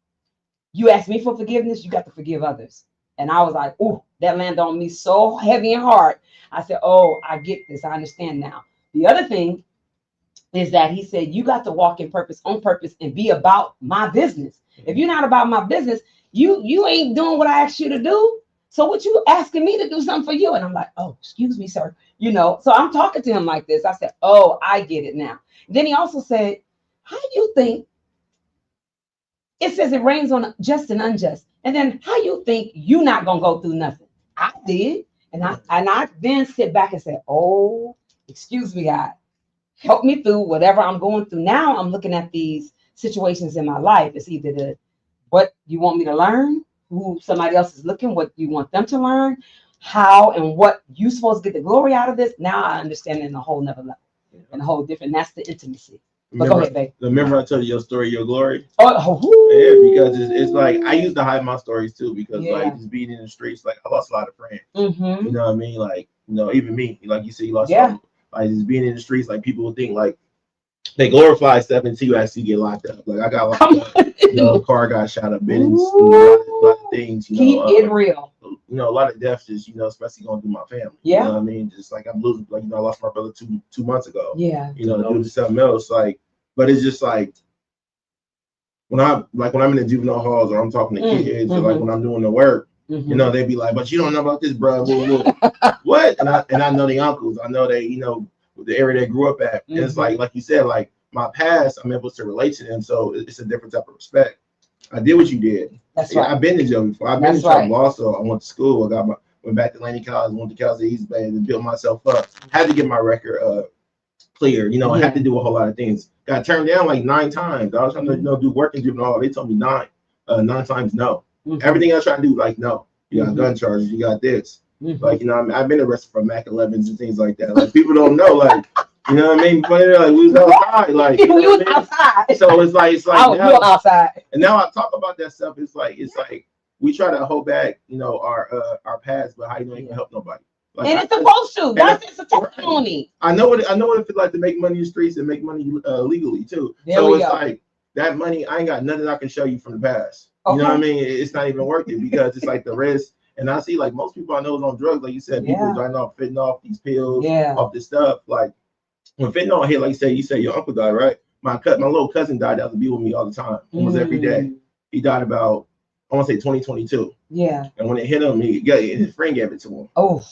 B: you ask me for forgiveness, you got to forgive others. And I was like, oh, that landed on me so heavy and hard. I said, oh, I get this. I understand now. The other thing is that he said, you got to walk in purpose, on purpose, and be about my business. If you're not about my business, you ain't doing what I asked you to do. So what you asking me to do something for you? And I'm like, oh, excuse me, sir. So I'm talking to him like this. I said, oh, I get it now. Then he also said,
D: how you think it says it rains on just and unjust, and then how you think you not gonna go through nothing? I did, and I then sit back and say, oh, excuse me, God, help me through whatever I'm going through. Now I'm looking at these situations in my life. It's either what you want me to learn, who somebody else is looking, what you want them to learn, how and what you supposed to get the glory out of this. Now I understand it in a whole nother level, and a whole different. That's the intimacy. But go ahead, babe.
C: Remember I told you your story, your glory?
D: Oh,
C: yeah, because it's like I used to hide my stories too, because like just being in the streets, like I lost a lot of friends. You know what I mean? Like, even me, like you said, you lost some, like just being in the streets, like people would think like they glorify stuff until you actually get locked up. Like I got locked up, car got shot up, been in a lot of things,
D: keep it real.
C: A lot of deaths just, especially going through my family.
D: Yeah.
C: You know what I mean? Just like I'm losing, like, I lost my brother two months ago.
D: Yeah.
C: Due to something else. Like, but it's just like when I'm in the juvenile halls or I'm talking to kids or like when I'm doing the work, they be like, but you don't know about this, bro. What? And I know the uncles. I know they, the area they grew up at. And it's like you said, like my past, I'm able to relate to them. So it's a different type of respect. I did what you did.
D: That's right.
C: I've been in jail before. I've been in trouble also. I went to school. Went back to Laney College, went to Cal State East Bay, and built myself up. Had to get my record clear. I had to do a whole lot of things. Got turned down like 9 times. I was trying to do work in juvenile hall. They told me 9 times no. Everything else I tried to do, like, no. You got gun charges. You got this. Like, I've been arrested for Mac 11s and things like that. Like, people don't know, like, you know what I mean? But they're like, we was outside. Like,
D: you was outside.
C: So it's like
D: now, outside.
C: And now I talk about that stuff. It's like we try to hold back, our past, but how you don't even help nobody. Like,
D: and it's supposed to. It's a testimony.
C: I know what it feels like to make money in the streets and make money legally too. So it's like that money. I ain't got nothing I can show you from the past. You know what I mean? It's not even worth it because it's like the risk. And I see like most people I know is on drugs. Like you said, people dying off fentanyl, these pills, off this stuff. Like when fentanyl hit, like you said your uncle died, right? My little cousin died that would be with me all the time, almost every day. He died about, I want to say 2022. Yeah. And when it hit him, his friend gave it to him. Oh.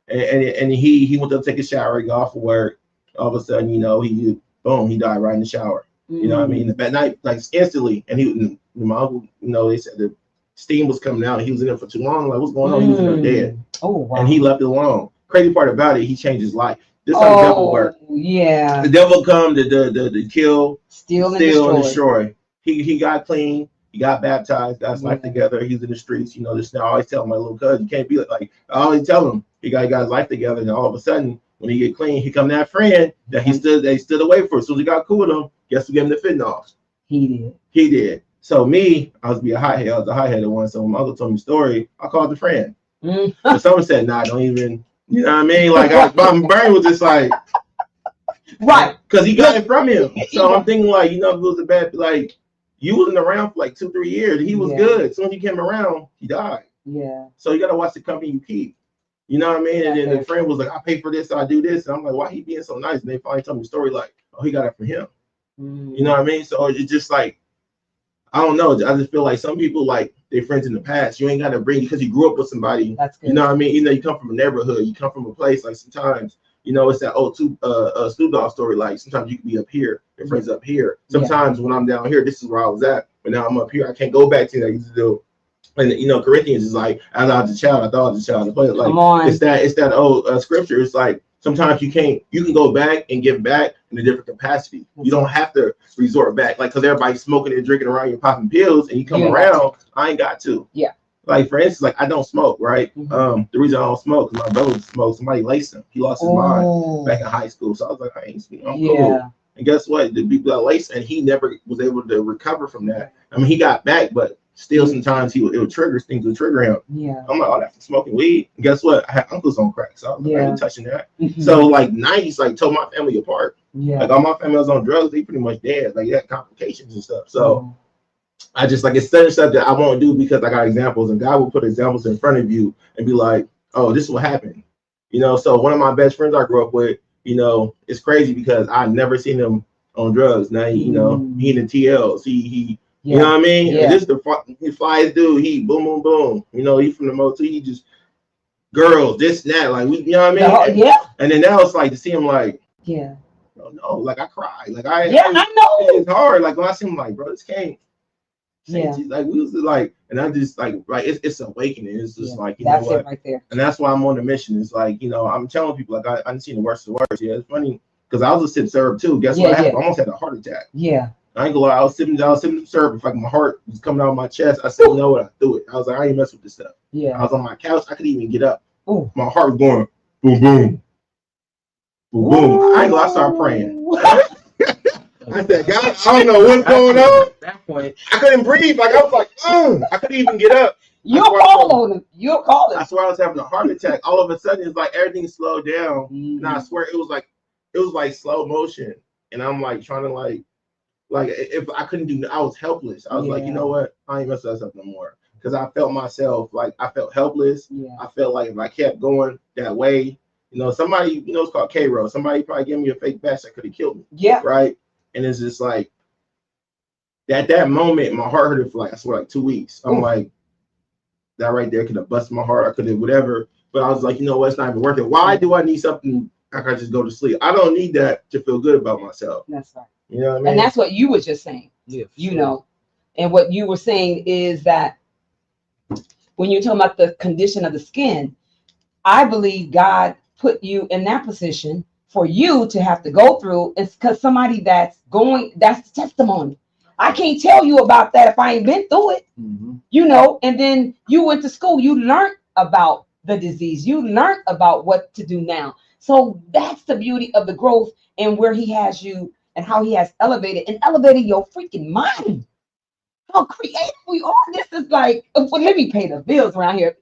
C: And he went to take a shower, he got off of work. All of a sudden, he died right in the shower. You know what I mean? That night, like instantly. And my uncle, they said the steam was coming out. He was in there for too long. Like, what's going on? He was in there dead. Oh, wow. And he left it alone. Crazy part about it, he changed his life. This is how the devil works. Yeah. The devil come to kill, steal, and destroy. He got clean. He got baptized, got his life together. He's in the streets. This now I always tell my little cousin, you can't be like I always tell him he got his life together. And all of a sudden, when he get clean, he come that friend that he stood away for. As soon as he got cool with him, guess who gave him the fentanyl? He did. So me, I was a high-headed one. So when my uncle told me the story, I called the friend. So someone said, nah, don't even, you know what I mean? Like my brain was just like, right, because he got it from him. So I'm thinking like, if it was a bad, like, you wasn't around for like 2-3 years. He was good. As soon as he came around, he died. Yeah. So you got to watch the company you keep. You know what I mean? And then the friend was like, I pay for this, so I do this. And I'm like, why he being so nice? And they finally told me the story like, oh, he got it from him. You know what I mean? So it's just like, I don't know. I just feel like some people, like, they're friends in the past. You ain't got to bring, because you grew up with somebody. That's good. You know what I mean? You come from a neighborhood. You come from a place, like sometimes, it's that old Snoop Dogg story. Like sometimes you can be up here, your friends up here. Sometimes when I'm down here, this is where I was at. But now I'm up here. I can't go back to that I used to do. And Corinthians is like, as I was a child, I thought I was a child. But like, it's that old scripture. It's like sometimes you can go back and give back in a different capacity. You don't have to resort back, like, because everybody's smoking and drinking around you, popping pills, and you come around. I ain't got to. Yeah. Like, for instance, like, I don't smoke, right? The reason I don't smoke is my brother smoked. Somebody laced him. He lost his mind back in high school. So I was like, I ain't smoking. I'm cool. And guess what? The people that laced, and he never was able to recover from that. I mean, he got back, but still sometimes it would trigger things, would trigger him. Yeah. I'm like, oh, that's smoking weed. And guess what? I had uncles on crack. So I was like, I ain't touching that. So like 90s, like, tore my family apart. Yeah. Like all my family was on drugs, they pretty much dead. Like, they had complications and stuff. So I just, like, it's certain stuff that I won't do because I got examples, and God will put examples in front of you and be like, oh, this is what happened. So one of my best friends I grew up with, it's crazy because I never seen him on drugs. Now, he in the TLs. He you know what I mean? Yeah. This is the flyest dude. He boom, boom, boom. He from the motel. He just girls, this and that. Like, we, you know what I mean? And then now it's like to see him like, bro. No, like I cried. Like
D: I know.
C: it's hard. Like when I see him, like, bro, this can't.
D: Yeah.
C: Like we was like, and I just like it's awakening. It's just like, you know
D: That's
C: what?
D: it right there.
C: And that's why I'm on the mission. It's like, you know, I'm telling people like I'm seeing the worst of the worst. Yeah, it's funny because I was a sip serve too. Guess what? I almost had a heart attack.
D: Yeah.
C: I ain't gonna lie. I was sipping syrup. If like my heart was coming out of my chest, I said, you know what? I threw it. I was like, I ain't mess with this stuff.
D: Yeah.
C: I was on my couch. I couldn't even get up.
D: Ooh.
C: My heart was going boom, boom, boom, boom. I ain't gonna. I started praying. I said, God, I don't know what's going on.
B: At that point,
C: I couldn't breathe. Like I was like, I couldn't even get up.
D: You'll call on him. You'll call him.
C: I swear I was having a heart attack. All of a sudden, it's like everything slowed down,
D: Mm-hmm.
C: and I swear it was like slow motion, and I'm like trying to like if I couldn't do, I was helpless. I was like, you know what? I ain't messing this up no more because I felt myself like I felt helpless.
D: Yeah.
C: I felt like if I kept going that way, you know, somebody, you know, it's called K-Row. Somebody probably gave me a fake batch that could have killed me.
D: Yeah.
C: Right. And it's just like at that moment, my heart hurted for like I swear like 2 weeks. I'm like, that right there could have busted my heart. I could have whatever. But I was like, you know what? It's not even worth it. Why do I need something I can just go to sleep? I don't need that to feel good about myself.
D: That's right.
C: You know what I mean?
D: And that's what you were just saying.
B: Yeah,
D: you know, and what you were saying is that when you're talking about the condition of the skin, I believe God put you in that position for you to have to go through. It's because somebody that's the testimony. I can't tell you about that if I ain't been through it, you know, and then you went to school, you learned about the disease, you learned about what to do now. So that's the beauty of the growth and where he has you and how he has elevated your freaking mind. How creative we are. This is like, well, let me pay the bills around here.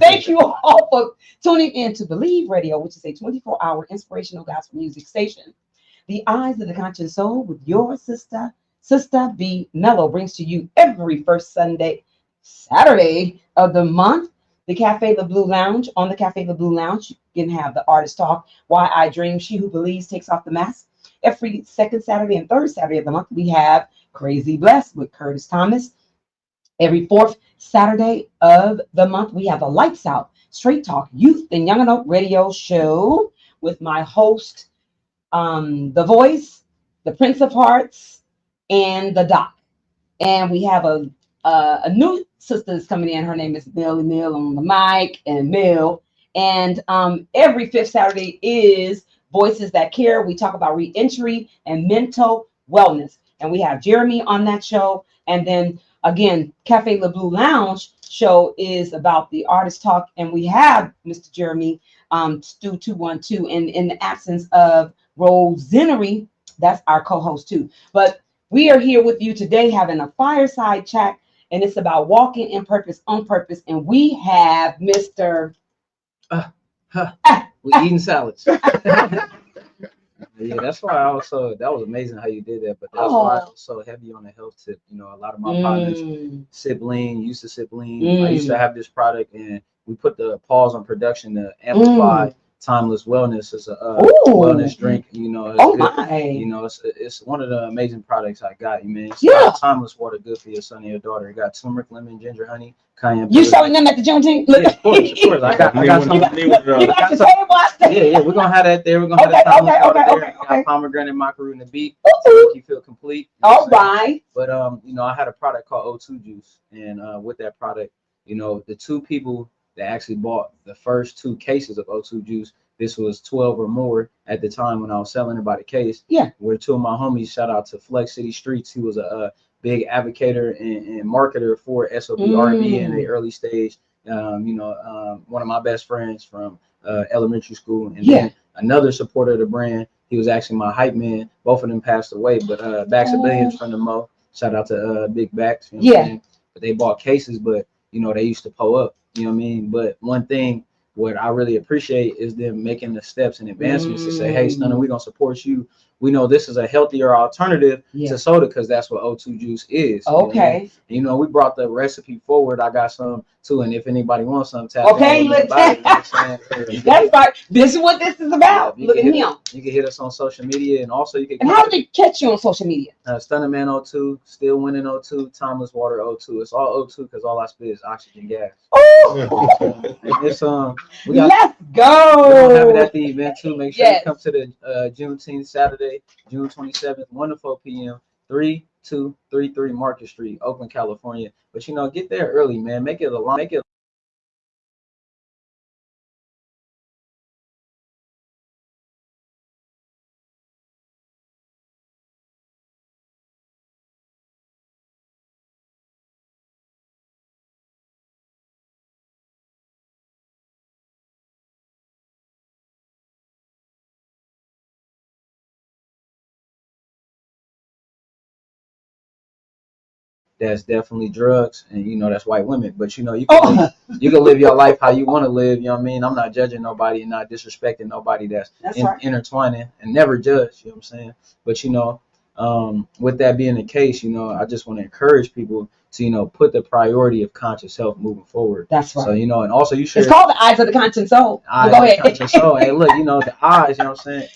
D: Thank you all for tuning in to Believe Radio, which is a 24-hour inspirational gospel music station. The Eyes of the Conscious Soul with your Sistah B. Mellow brings to you every first Saturday of the month. The Cafe the Blue Lounge. On the Cafe the Blue Lounge, you can have the artist talk. Why I Dream, She Who Believes Takes Off the Mask. Every second Saturday and third Saturday of the month, we have Crazy Blessed with Curtis Thomas. Every fourth Saturday of the month, we have the Lights Out Straight Talk Youth and Young Adult Radio Show with my host, The Voice, the Prince of Hearts, and the Doc. And we have a new sister that's coming in. Her name is Mill on the mic and Mill. And every fifth Saturday is Voices That Care. We talk about re-entry and mental wellness. And we have Jeremy on that show. And then again, Cafe Le Blue Lounge show is about the artist talk. And we have Mr. Jeremy Stu 212. And in the absence of Rosenery, that's our co-host too. But we are here with you today having a fireside chat. And it's about walking in purpose, on purpose. And we have Mr.
B: We're eating salads. Yeah, that's why that was amazing how you did that. But that's why I was so heavy on the health tip. You know, a lot of my partners sip lean, used to sip lean. I used to have this product, and we put the pause on production to amplify Timeless Wellness. Is a wellness drink. You know, you know, it's one of the amazing products I got. You man, it's Timeless water, good for your son and your daughter. It got turmeric, lemon, ginger, honey, cayenne.
D: You selling them at the Juneteenth?
B: Yeah, of course. I got some.
D: You got the table.
B: Yeah, we're gonna have that there. We're gonna have the Timeless water there. Got pomegranate, macaroon, and beet to make you feel complete.
D: All right.
B: But you know, I had a product called O2 juice, and with that product, you know, the two people that actually bought the first 2 cases of O2 juice. This was 12 or more at the time when I was selling it by the case. Yeah. Where 2 of my homies, shout out to Flex City Streets, who was a big advocator and marketer for SOB-RB in the early stage. You know, one of my best friends from elementary school. And then another supporter of the brand, he was actually my hype man. Both of them passed away, but Backs of Billions from the Mo. Shout out to Big Backs. You know what I'm saying? But they bought cases, but, you know, they used to pull up. You know what I mean? But one thing, what I really appreciate is them making the steps and advancements to say, hey, Stunner, we're going to support you we know this is a healthier alternative
D: Yeah.
B: to soda because that's what O2 juice is.
D: Okay.
B: You know, we brought the recipe forward. I got some too, and if anybody wants some, tap
D: Okay,
B: in
D: look.
B: about it, you know what I'm saying?
D: That's right. This is what this is about.
B: Yeah,
D: Look at him.
B: You can hit us on social media, and also you can.
D: And how do they catch you on social media?
B: Stunning Man O2, Still Winning O2, Timeless Water O2. It's all O2 because all I spit is oxygen gas.
D: Oh,
B: And it's
D: let's
B: We're gonna have it
D: go.
B: at the event too. Make sure you come to the Juneteenth Saturday, June 27th, 1 to 4 p.m. 3233 Market Street, Oakland, California. But you know, get there early, man. Make it a long. Make it. That's definitely drugs, and you know that's white women. But you know you can live your life how you want to live. You know what I mean? I'm not judging nobody and not disrespecting nobody that's
D: right.
B: intertwining, and never judge. You know what I'm saying? But you know, with that being the case, you know, I just want to encourage people to put the priority of conscious health moving forward.
D: That's right.
B: So and also you should.
D: It's called the eyes of the conscious soul.
B: Eyes
D: go
B: of the
D: ahead.
B: conscious soul. Hey, look, the eyes. You know what I'm saying?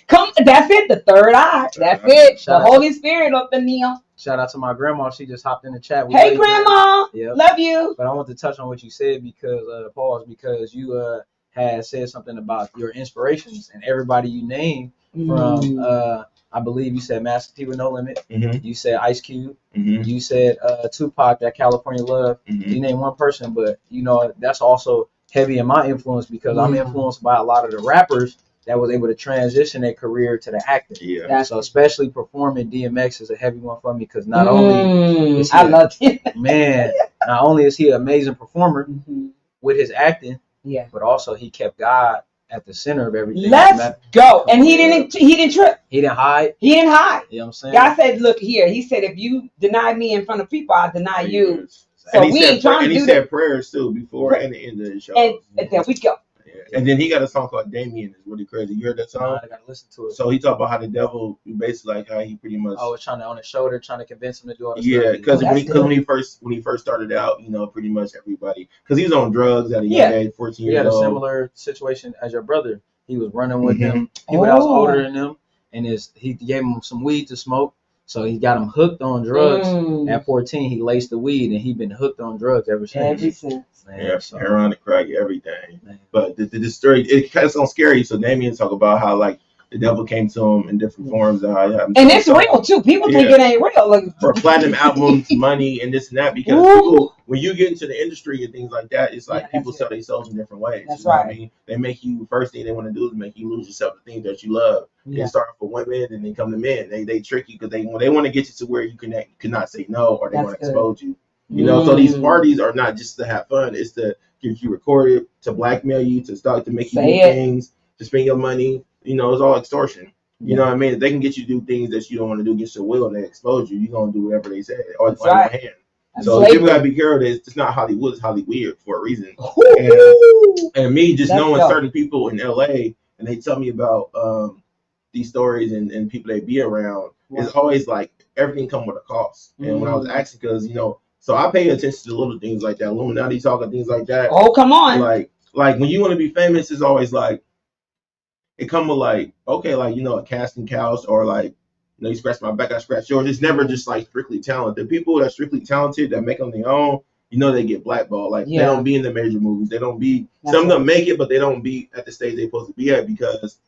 D: That's it. The third eye. That's it.
B: Shout
D: the Holy Spirit up in Neil.
B: Shout out to my grandma. She just hopped in the chat.
D: Hey, Grandma.
B: Yep.
D: Love you.
B: But I want to touch on what you said because you had said something about your inspirations and everybody you named from I believe you said Master T with No Limit.
C: Mm-hmm.
B: You said Ice Cube.
C: Mm-hmm.
B: You said Tupac, that California Love.
C: Mm-hmm.
B: You named one person, but that's also heavy in my influence because I'm influenced by a lot of the rappers that was able to transition their career to the acting.
C: Yeah.
B: So especially performing, DMX is a heavy one for me because not only is he
D: love it.
B: Man, not only is he an amazing performer with his acting, but also he kept God at the center of everything.
D: Let's go. And he didn't trip.
B: He didn't hide.
D: He didn't hide.
B: You know what I'm saying?
D: God said, look here. He said, if you deny me in front of people, I'll deny you. So
C: and
D: we ain't trying to do
C: he said prayers too before and the end of the show.
D: And there we go.
C: Yeah. And then he got a song called Damien. It's really crazy. You heard that song?
B: I gotta listen to it.
C: So he talked about how the devil, basically like how he pretty much
B: was trying to on his shoulder, trying to convince him to do all this
C: stuff. Yeah, because when he first started out, pretty much everybody, because he was on drugs at a young age, 14 years old.
B: He had a similar situation as your brother. He was running with him. People that was older than him, and he gave him some weed to smoke. So he got him hooked on drugs. At 14, he laced the weed, and he been hooked on drugs ever since.
C: Man, heroin, the crack, everything. Man. But the story, it kind of sounds scary. So Damien talk about how like the devil came to him in different forms. And
D: it's real too. People think it ain't real. Like
C: for platinum albums, money, and this and that. Because people, when you get into the industry and things like that, it's like people sell themselves in different ways.
D: That's right.
C: What I mean? They make you, first thing they want to do is make you lose yourself to things that you love. They start for women and then come to men. They trick you because they want to get you to where you cannot say no, or they want to expose you. So these parties are not just to have fun. It's to get you recorded, to blackmail you, to start to make you do things, to spend your money. It's all extortion. You know what I mean? If they can get you to do things that you don't want to do against your will and they expose you, you're going to do whatever they say or on your hand. So people got to be careful that it's not Hollywood, it's Hollyweird for a reason. And me just knowing certain people in LA and they tell me about these stories and people they be around, it's always like everything come with a cost. And when I was asking, because, so I pay attention to little things like that, Illuminati talk and things like that.
D: Oh, come on.
C: Like when you want to be famous, it's always like, it come with like, okay, like, a casting couch or like, you scratch my back, I scratch yours. It's never just like strictly talent. The people that are strictly talented that make on their own, they get blackballed. Like they don't be in the major movies. They don't be, some of them make it, but they don't be at the stage they're supposed to be at because,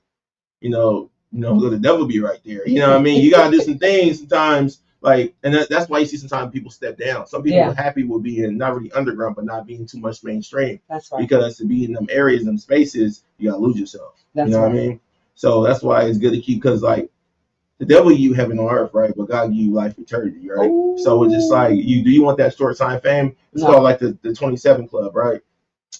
C: the devil be right there. You know what I mean? You got to do some things sometimes. Like, and that's why you see sometimes people step down. Some people are happy with being not really underground, but not being too much mainstream.
D: That's right.
C: Because to be in them areas, them spaces, you gotta lose yourself. That's what I mean? So that's why it's good to keep, because like the devil give you heaven on earth, right? But God give you life eternity, right? Ooh. So it's just like do you want that short time fame? It's called like the 27 Club, right?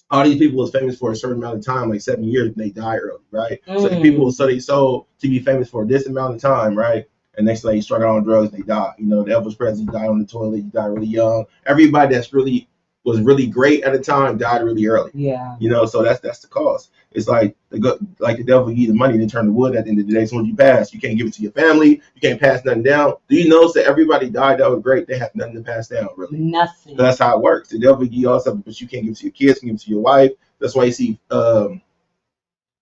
C: All these people was famous for a certain amount of time, like 7 years, and they die early, right? So the people so they sold to be famous for this amount of time, right? And next they struggle on drugs, they die. The Elvis Presley died on the toilet, he died really young. Everybody that's really was really great at the time died really early.
D: Yeah.
C: You know, so that's the cost. It's like the devil give you the money to turn the wood at the end of the day. So when you pass, you can't give it to your family. You can't pass nothing down. Do you notice that everybody died that was great? They have nothing to pass down, really.
D: Nothing.
C: So that's how it works. The devil give you all something, but you can't give it to your kids, you can give it to your wife. That's why you see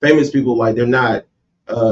C: famous people, like, they're not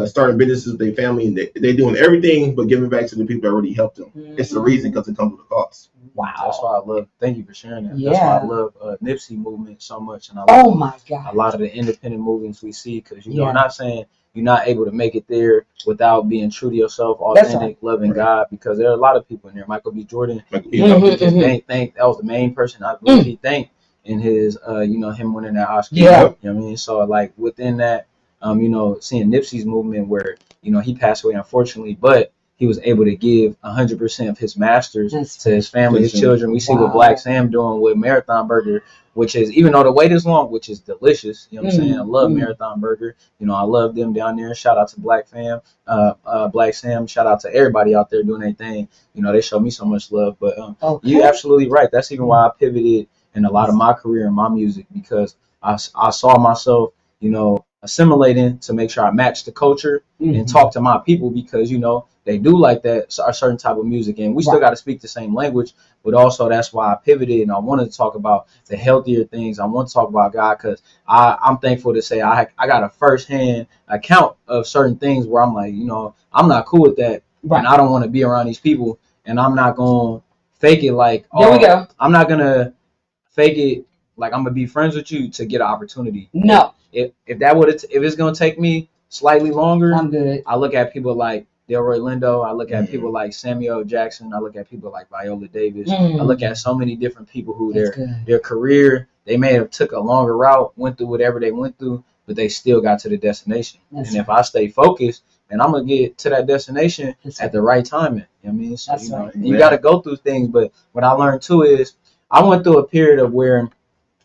C: starting businesses with their family, and they're doing everything but giving back to the people that already helped them. It's the reason, because it comes with a cost.
D: Wow.
B: That's why I love. Thank you for sharing that.
D: Yeah.
B: That's why I love Nipsey movement so much, and I
D: Oh
B: love
D: my God.
B: a lot of the independent movements we see, because you know,
D: Yeah.
B: I'm not saying you're not able to make it there without being true to yourself,
D: That's
B: authentic,
D: right.
B: loving
C: Right.
B: God, because there are a lot of people in there. Michael B. Jordan,
C: Like,
B: you know,
D: Mhm,
B: just
D: mhm.
B: thank that was the main person I believe he thanked in his you know, him winning that Oscar.
D: Yeah.
B: You know what I mean? So like within that, you know, seeing Nipsey's movement where, you know, he passed away unfortunately, but he was able to give 100% of his masters
D: That's
B: to his family, his children. We see what
D: Wow.
B: Black Sam doing with Marathon Burger, which is, even though the wait is long, which is delicious. You know what I'm saying? I love Marathon Burger. You know, I love them down there. Shout out to Black Sam. Shout out to everybody out there doing their thing. You know, they show me so much love. But
D: Okay.
B: you're absolutely right. That's even why I pivoted in a lot of my career in my music, because I saw myself, you know, assimilating to make sure I match the culture and talk to my people, because, you know, they do like that, a certain type of music, and we still got to speak the same language. But also, that's why I pivoted, and I wanted to talk about the healthier things. I want to talk about God, because I'm thankful to say I got a firsthand account of certain things where I'm like, you know, I'm not cool with that, and I don't want to be around these people, and I'm not gonna fake it like,
D: There we go.
B: I'm not gonna fake it like I'm gonna be friends with you to get an opportunity.
D: No.
B: If it's gonna take me slightly longer,
D: I'm good.
B: I look at people like Delroy Lindo. I look at people like Samuel L. Jackson. I look at people like Viola Davis. I look at so many different people who their career, they may have took a longer route, went through whatever they went through, but they still got to the destination. And if I stay focused, then I'm gonna get to that destination at the right timing. You know what I mean? So, you know, you got to go through things. But what I learned too is I went through a period of where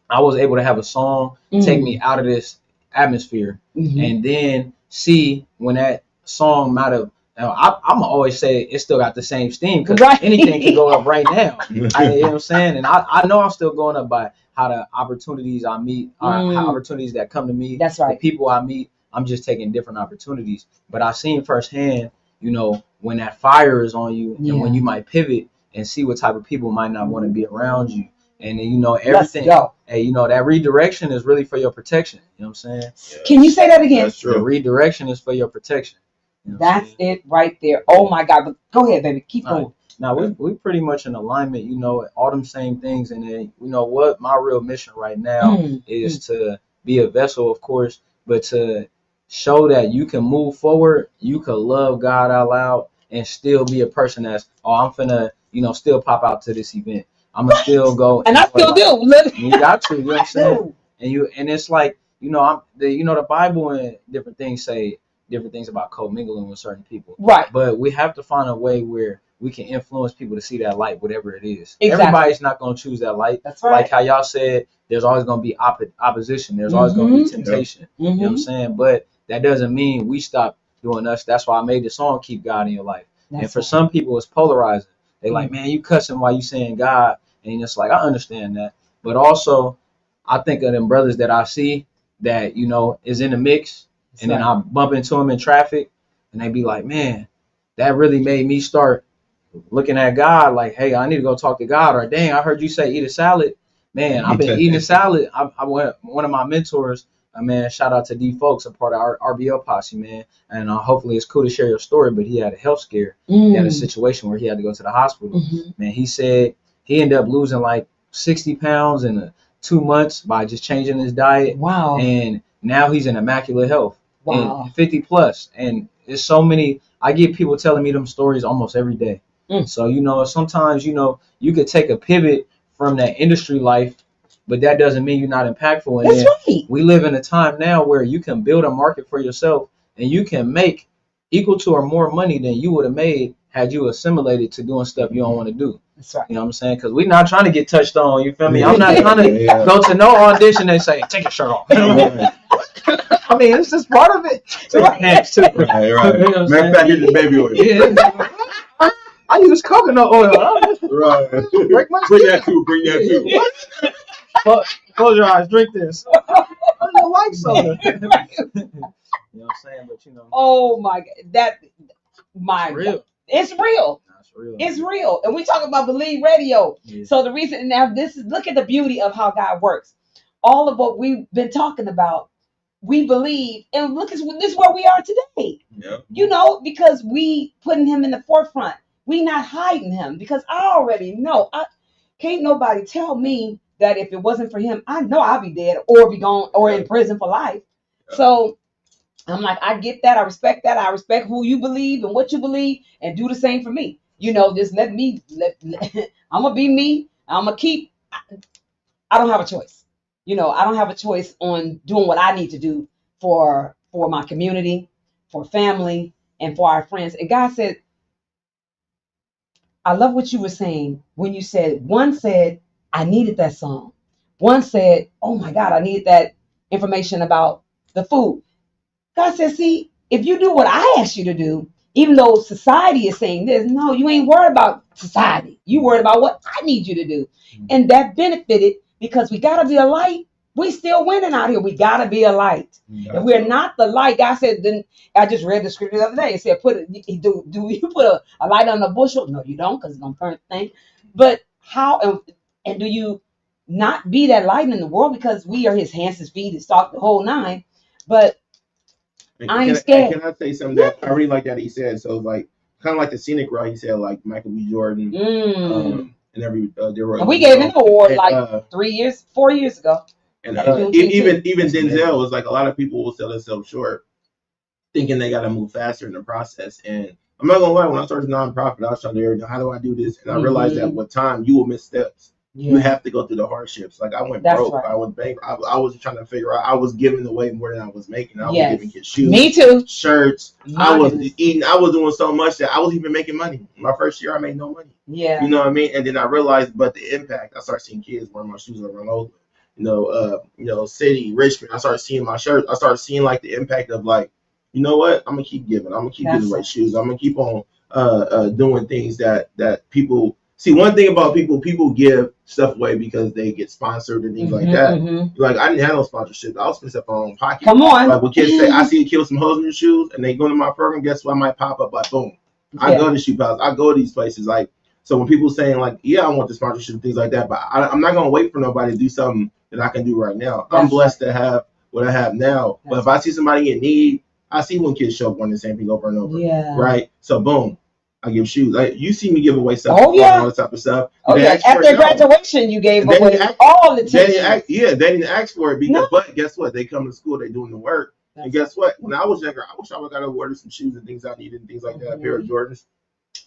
B: I was able to have a song take me out of this atmosphere, and then see when that song might have. I'm always say it still got the same steam, because anything can go up right now. You know what I'm saying? And I know I'm still going up by how the opportunities I meet, how opportunities that come to me.
D: That's right.
B: The people I meet, I'm just taking different opportunities. But I've seen firsthand, you know, when that fire is on you, and when you might pivot and see what type of people might not want to be around you. And then, you know, everything. Hey, you know, that redirection is really for your protection. You know what I'm saying?
C: Yes.
D: Can you say that again?
C: That's true.
B: The redirection is for your protection. You know
D: That's it right there. Oh my God. But go ahead, baby. Keep going.
B: Now, we pretty much in alignment, you know, all them same things. And then, you know what, my real mission right now is to be a vessel, of course, but to show that you can move forward, you can love God out loud, and still be a person that's, I'm finna, you know, still pop out to this event. I'm gonna still go,
D: and I still do.
B: You got to, you know what I'm saying? And it's like, you know, the Bible and different things say different things about co-mingling with certain people.
D: Right.
B: But we have to find a way where we can influence people to see that light, whatever it is.
D: Exactly.
B: Everybody's not gonna choose that light.
D: That's right.
B: Like how y'all said, there's always gonna be opposition. There's always gonna be temptation. You know what I'm saying? But that doesn't mean we stop doing us. That's why I made the song "Keep God in Your Life." And for some people, it's polarizing. They like, man, you cussing while you saying God. And it's like, I understand that. But also, I think of them brothers that I see that, you know, is in the mix. And then I bump into them in traffic. And they be like, man, that really made me start looking at God like, hey, I need to go talk to God. Or, dang, I heard you say eat a salad. Man, I've been eating a salad. One of my mentors, man, shout out to D Folks, a part of our RBL posse, man. And hopefully it's cool to share your story. But he had a health scare. He had a situation where he had to go to the hospital. Man, he said, he ended up losing like 60 pounds in 2 months by just changing his diet.
D: Wow.
B: And now he's in immaculate health.
D: Wow.
B: And 50 plus. And there's so many, I get people telling me them stories almost every day. So, you know, sometimes, you know, you could take a pivot from that industry life, but that doesn't mean you're not impactful. And
D: that's right.
B: We live in a time now where you can build a market for yourself and you can make equal to or more money than you would have made had you assimilated to doing stuff you don't want to do.
D: That's right.
B: You know what I'm saying? Because we're not trying to get touched on. You feel me? I'm not trying to go to no audition and say, take your shirt off. I mean, it's just part of it.
C: Right.
B: You know
C: Matter of fact, get the baby oil.
E: I use coconut oil.
C: Right.
E: Break my
C: Bring
E: skin.
C: that too. Bring that too.
E: Close your eyes. Drink this. I don't like soda.
B: You know what I'm saying? But
D: Oh my God, my
E: It's real.
D: God. It's real.
B: that's real.
D: It's real. And we talk about Believe Radio.
B: Yeah.
D: So the reason now this is look at the beauty of how God works. All of what we've been talking about, we believe, and look at this is where we are today.
C: Yep.
D: You know, because we putting him in the forefront. We not hiding him because I already know. I can't nobody tell me that if it wasn't for him, I know I'll be dead or be gone or in prison for life. So I'm like, I get that. I respect that. I respect who you believe and what you believe, and do the same for me. You know, just let I'm gonna be me. I'm gonna keep. I don't have a choice. You know, I don't have a choice on doing what I need to do for my community, for family, and for our friends. And God said, I love what you were saying when you said, one said, I needed that song. One said, oh my God, I needed that information about the food. God says, see, if you do what I asked you to do, even though society is saying this, no, you ain't worried about society. You worried about what I need you to do. And that benefited because we got to be a light. We still winning out here. We got to be a light. If we're not the light, God said, then I just read the scripture the other day. It said, do you put a light on a bushel? No, you don't, because it's going to burn the thing. But how, and do you not be that light in the world, because we are his hands, his feet, his stalk, the whole nine. But I ain't scared.
C: Can I say something that I really like that he said? So like kind of like the scenic route. He said like Michael B. Jordan and every
D: and we gave him an award like 4 years ago.
C: And even Denzel was like, a lot of people will sell themselves short, thinking they got to move faster in the process. And I'm not gonna lie, when I started nonprofit, I was trying to how do I do this? And I realized that with time, you will miss steps. Yeah. You have to go through the hardships. Like I went broke. Right. I went bankrupt. I was trying to figure out. I was giving away more than I was making. I was giving kids shoes.
D: Me too.
C: Shirts. I was eating. I was doing so much that I was even making money. My first year, I made no money.
D: Yeah.
C: You know what I mean? And then I realized, but the impact. I started seeing kids wearing my shoes around over. City, Richmond. I started seeing my shirts. I started seeing like the impact of like, you know what? I'm gonna keep giving. I'm gonna keep giving away shoes. I'm gonna keep on doing things that people. See, one thing about people give stuff away because they get sponsored and things like that. Like I didn't have no sponsorship. I was spending stuff in my own pocket.
D: Come on.
C: Like when kids say, I see a kid with some hoes in your shoes and they go to my program, guess what? I might pop up like boom. I go to shoe pals. I go to these places. Like, so when people saying like, yeah, I want the sponsorship and things like that, but I'm not gonna wait for nobody to do something that I can do right now. I'm blessed to have what I have now. But if I see somebody in need, I see when kids show up on the same thing over and over.
D: Yeah.
C: Right. So boom. I give shoes. You see me give away stuff.
D: Oh yeah,
C: all that type of stuff.
D: After graduation, you gave away all the
C: t-shirts. They didn't ask for it because, but guess what? They come to school, they doing the work, and guess what? When I was younger, I wish I would got to order some shoes and things I needed and things like that. A pair of Jordans.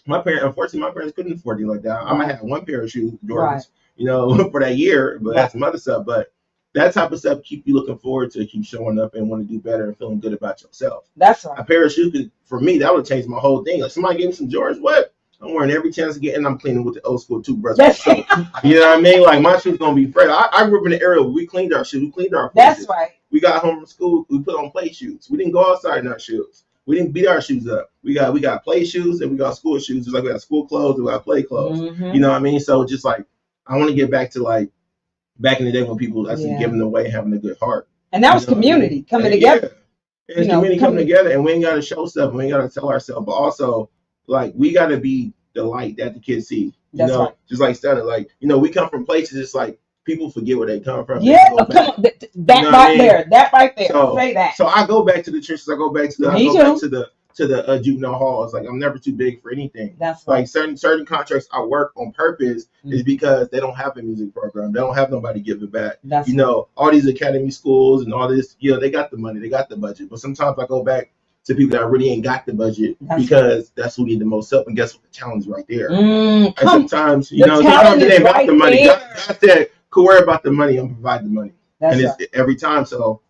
C: Unfortunately, my parents couldn't afford things like that. I might have one pair of shoes, Jordans, for that year, but that's some other stuff. But that type of stuff keep you looking forward to keep showing up and want to do better and feeling good about yourself.
D: That's right.
C: A pair of shoes for me, that would change my whole thing. Like somebody gave me some Jordans, what? I'm wearing every chance to get, and I'm cleaning with the old school toothbrush. So, you know what I mean? Like my shoes gonna be fresh. I grew up in the area where we cleaned our shoes. We cleaned our places.
D: That's right.
C: We got home from school. We put on play shoes. We didn't go outside in our shoes. We didn't beat our shoes up. We got play shoes and we got school shoes. Just like we got school clothes and we got play clothes. You know what I mean? So just like I want to get back to like back in the day when people actually giving away, having a good heart.
D: And that was community coming together.
C: It's community coming together, and we ain't got to show stuff. We ain't got to tell ourselves, but also like we got to be the light that the kids see.
D: That's right.
C: Just like Stella, like we come from places. It's like people forget where they come from.
D: Yeah, come on. That right there. So, say that.
C: So I go back to the trenches. I go back to the juvenile halls. Like I'm never too big for anything.
D: That's
C: right. Like certain contracts I work on purpose is because they don't have a music program. They don't have nobody give it back.
D: That's
C: all these academy schools and all this. They got the money. They got the budget. But sometimes I go back to people that really ain't got the budget because that's who need the most help. And guess what? The challenge right there. And sometimes sometimes it ain't about the money. God said, "Could worry about the money. I'm gonna provide the money." And it's every time. So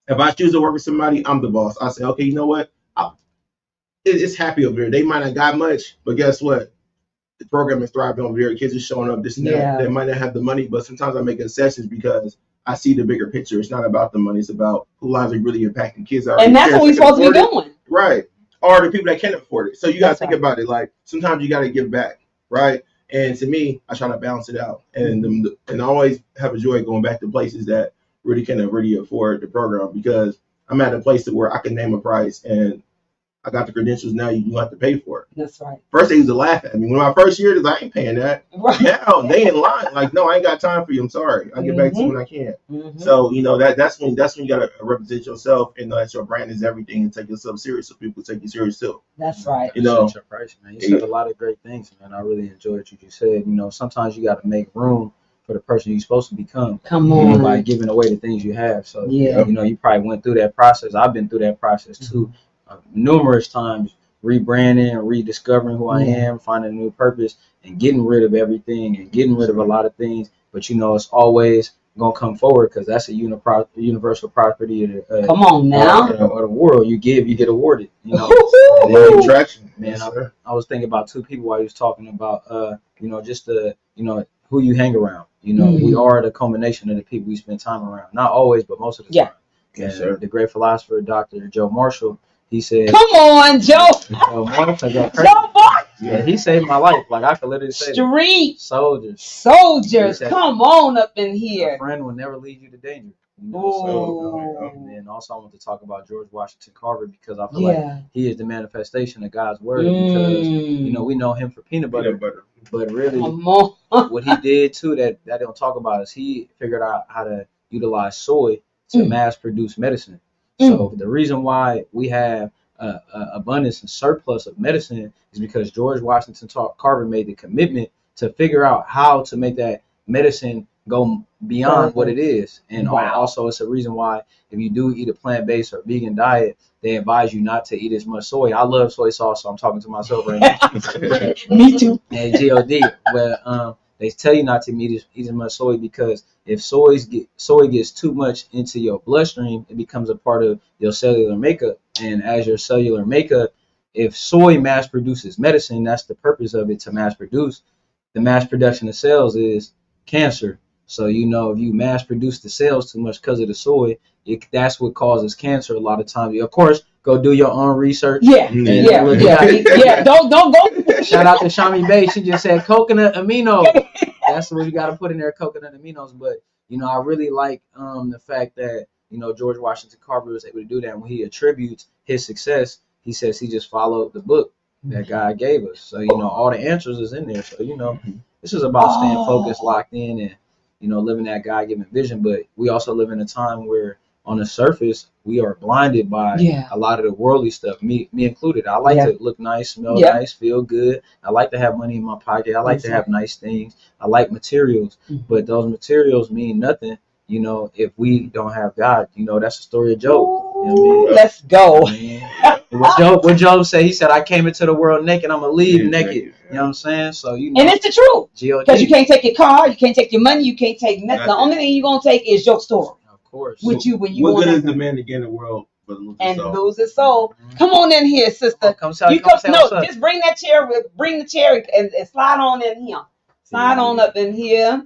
C: if I choose to work with somebody, I'm the boss. I say, okay, you know what? It's happy over there. They might not got much, but guess what? The program is thriving over there. Kids are showing up, this and that. They might not have the money, but sometimes I make concessions because I see the bigger picture. It's not about the money. It's about who lives are really impacting kids.
D: And that's what we're supposed to be doing.
C: Right. are the people that can't afford it. So you got to
D: That's
C: think
D: right.
C: about it. Like sometimes you got to give back, right? And to me, I try to balance it out, and I always have a joy going back to places that really can really afford the program because I'm at a place to where I can name a price and I got the credentials now. You have to pay for it.
D: That's right.
C: First, they used to laugh at me. When my first year, I ain't paying that.
D: Right.
C: Now they in line. Like, no, I ain't got time for you. I'm sorry. I'll get back to you when I can. So that's when you gotta represent yourself and know that your brand is everything and take yourself serious so people take you serious too.
D: That's right.
B: You know, your price, man. You said a lot of great things, man. I really enjoyed what you said. You know, sometimes you got to make room for the person you're supposed to become.
D: Come on.
B: By giving away the things you have. So,
D: Yeah.
B: you know, you probably went through that process. I've been through that process too, numerous times, rebranding, rediscovering who I am, finding a new purpose, and getting rid of everything and getting rid of a lot of things. But you know, it's always gonna come forward because that's a universal property of the,
D: come on now,
B: of the world. You give, you get awarded. You know,
C: attraction.
B: Man, I was thinking about two people while you was talking about, you know, just the, you know, who you hang around. You know, we are the culmination of the people we spend time around. Not always, but most of the time.
C: Yes,
B: sir. The great philosopher, Dr. Joe Marshall, he said,
D: come on, Joe.
B: Joe Marshall,
D: Joe,
B: he saved my life. Like I could literally say,
D: street
B: soldiers,
D: come on up in here.
B: A friend will never lead you to danger. You know, and then also I want to talk about George Washington Carver because I feel like he is the manifestation of God's word because you know we know him for peanut butter. But really what he did too that I don't talk about is he figured out how to utilize soy to mass produce medicine. So the reason why we have abundance and surplus of medicine is because George Washington Carver made the commitment to figure out how to make that medicine go beyond what it is. And also it's a reason why if you do eat a plant-based or vegan diet, they advise you not to eat as much soy. I love soy sauce, so I'm talking to myself right now.
D: Me too.
B: And G-O-D. But they tell you not to eat as much soy because if soy gets too much into your bloodstream, it becomes a part of your cellular makeup. And as your cellular makeup, if soy mass produces medicine, that's the purpose of it to mass produce. The mass production of cells is cancer. So, you know, if you mass produce the cells too much because of the soy, that's what causes cancer a lot of times. Of course, go do your own research.
D: Yeah. Don't go.
B: Shout out to Shami Bay. She just said coconut amino. That's what you got to put in there, coconut aminos. But, you know, I really like the fact that, you know, George Washington Carver was able to do that. And when he attributes his success, he says he just followed the book that God gave us. So, you know, all the answers is in there. So, you know, this is about staying focused, locked in, and, you know, living that God-given vision. But we also live in a time where on the surface, we are blinded by a lot of the worldly stuff, me included. I like to look nice, smell nice, feel good. I like to have money in my pocket. I like to have nice things. I like materials, but those materials mean nothing, you know, if we don't have God. You know, that's the story of Job. You know what I mean?
D: Let's go.
B: What Job said, he said, I came into the world naked, I'm going to leave naked. You know what I'm saying? So, you know.
D: And it's the truth. Because you can't take your car, you can't take your money, you can't take nothing. The only thing you're going to take is your story.
B: Of course.
D: With you when you
C: what good is the man to gain the world but
D: lose his soul? Come on in here, sister. Just bring that chair bring the chair and slide on in here. Slide on up in here.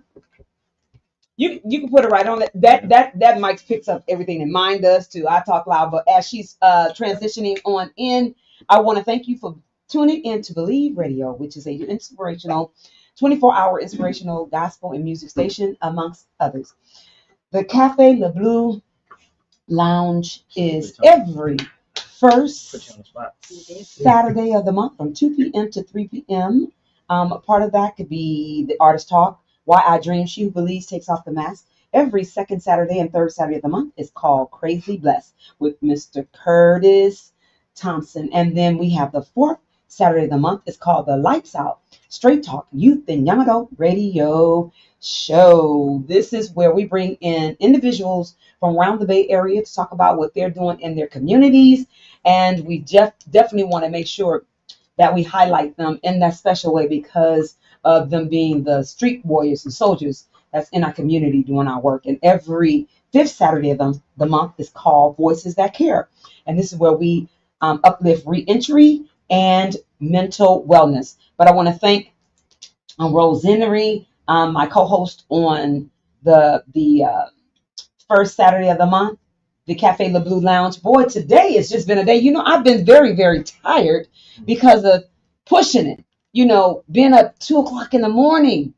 D: You can put it right on that mic picks up everything and mine does too. I talk loud, but as she's transitioning on in, I want to thank you for tuning in to Believe Radio, which is a inspirational 24-hour inspirational gospel and music station amongst others. The Cafe Le Bleu Lounge is every first Saturday of the month from 2 p.m. to 3 p.m. A part of that could be the Artist Talk, Why I Dream, She Who Believes Takes Off the Mask. Every second Saturday and third Saturday of the month is called Crazy Blessed with Mr. Curtis Thompson. And then we have the fourth Saturday of the month. It's called the Lights Out Straight Talk Youth and Young Adult Radio Show. This is where we bring in individuals from around the Bay Area to talk about what they're doing in their communities. And we definitely want to make sure that we highlight them in that special way because of them being the street warriors and soldiers that's in our community doing our work. And every fifth Saturday of the month is called Voices That Care. And this is where we uplift reentry and mental wellness. But I want to thank Rose Henry, my co-host on the first Saturday of the month. the Cafe Le Bleu Lounge. Boy, today it's just been a day. I've been very, very tired because of pushing it. Being up 2 o'clock in the morning.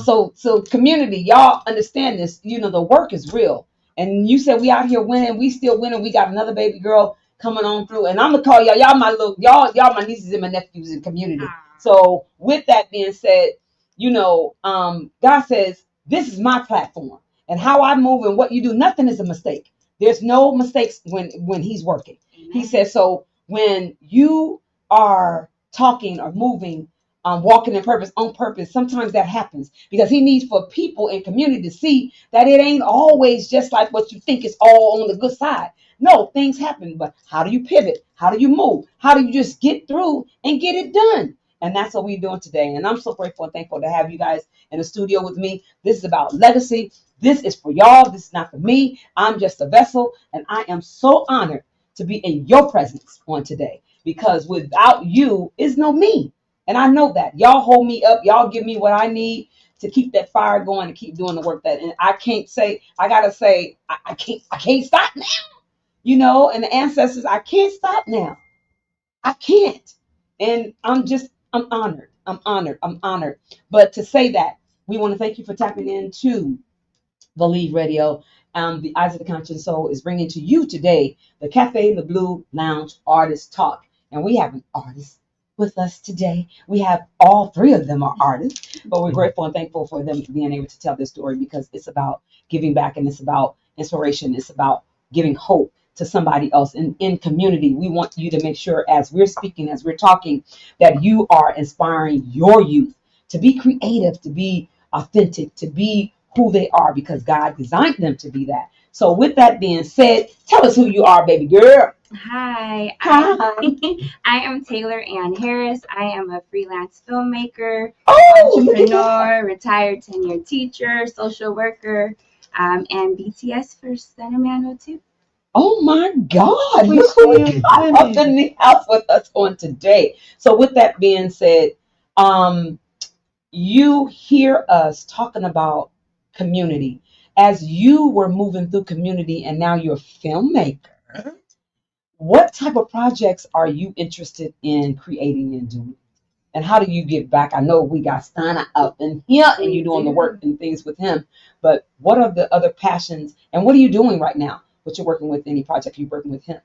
D: So community, y'all understand this. The work is real. And you said we out here winning, we still winning. We got another baby girl coming on through. And I'm gonna call y'all my nieces and my nephews in community. So with that being said, God says, this is my platform. And how I move and what you do, nothing is a mistake. There's no mistakes when he's working. Amen. He says, so when you are talking or moving, walking in purpose, on purpose, sometimes that happens because he needs for people in community to see that it ain't always just like what you think is all on the good side. No, things happen, but how do you pivot? How do you move? How do you just get through and get it done? And that's what we're doing today. And I'm so grateful and thankful to have you guys in the studio with me. This is about legacy. This is for y'all. This is not for me. I'm just a vessel. And I am so honored to be in your presence on today because without you is no me. And I know that. Y'all hold me up. Y'all give me what I need to keep that fire going and keep doing the work and I can't say, I can't stop now. And the ancestors, I can't stop now. I can't. And I'm honored. I'm honored. But to say that, we want to thank you for tapping into Believe Radio. The Eyes of the Conscious Soul is bringing to you today the Cafe Le Bleu Lounge Artist Talk. And we have an artist with us today. We have all three of them are artists, but we're grateful and thankful for them being able to tell their story because it's about giving back and it's about inspiration. It's about giving hope to somebody else in community. We want you to make sure as we're speaking, as we're talking, that you are inspiring your youth to be creative, to be authentic, to be who they are because God designed them to be that. So with that being said, tell us who you are, baby girl.
F: Hi,
D: Hi.
F: I am Taylor Ann Harris. I am a freelance filmmaker,
D: Oh,
F: entrepreneur, retired tenured teacher, social worker, and BTS for Center Man 02.
D: Oh my God. Look who we got up in the house with us on today. So with that being said, you hear us talking about community as you were moving through community and now you're a filmmaker. What type of projects are you interested in creating and doing? And how do you give back? I know we got Stana up in here and you're doing the work and things with him, but what are the other passions and what are you doing right now? What you're working with, any project you're working with him?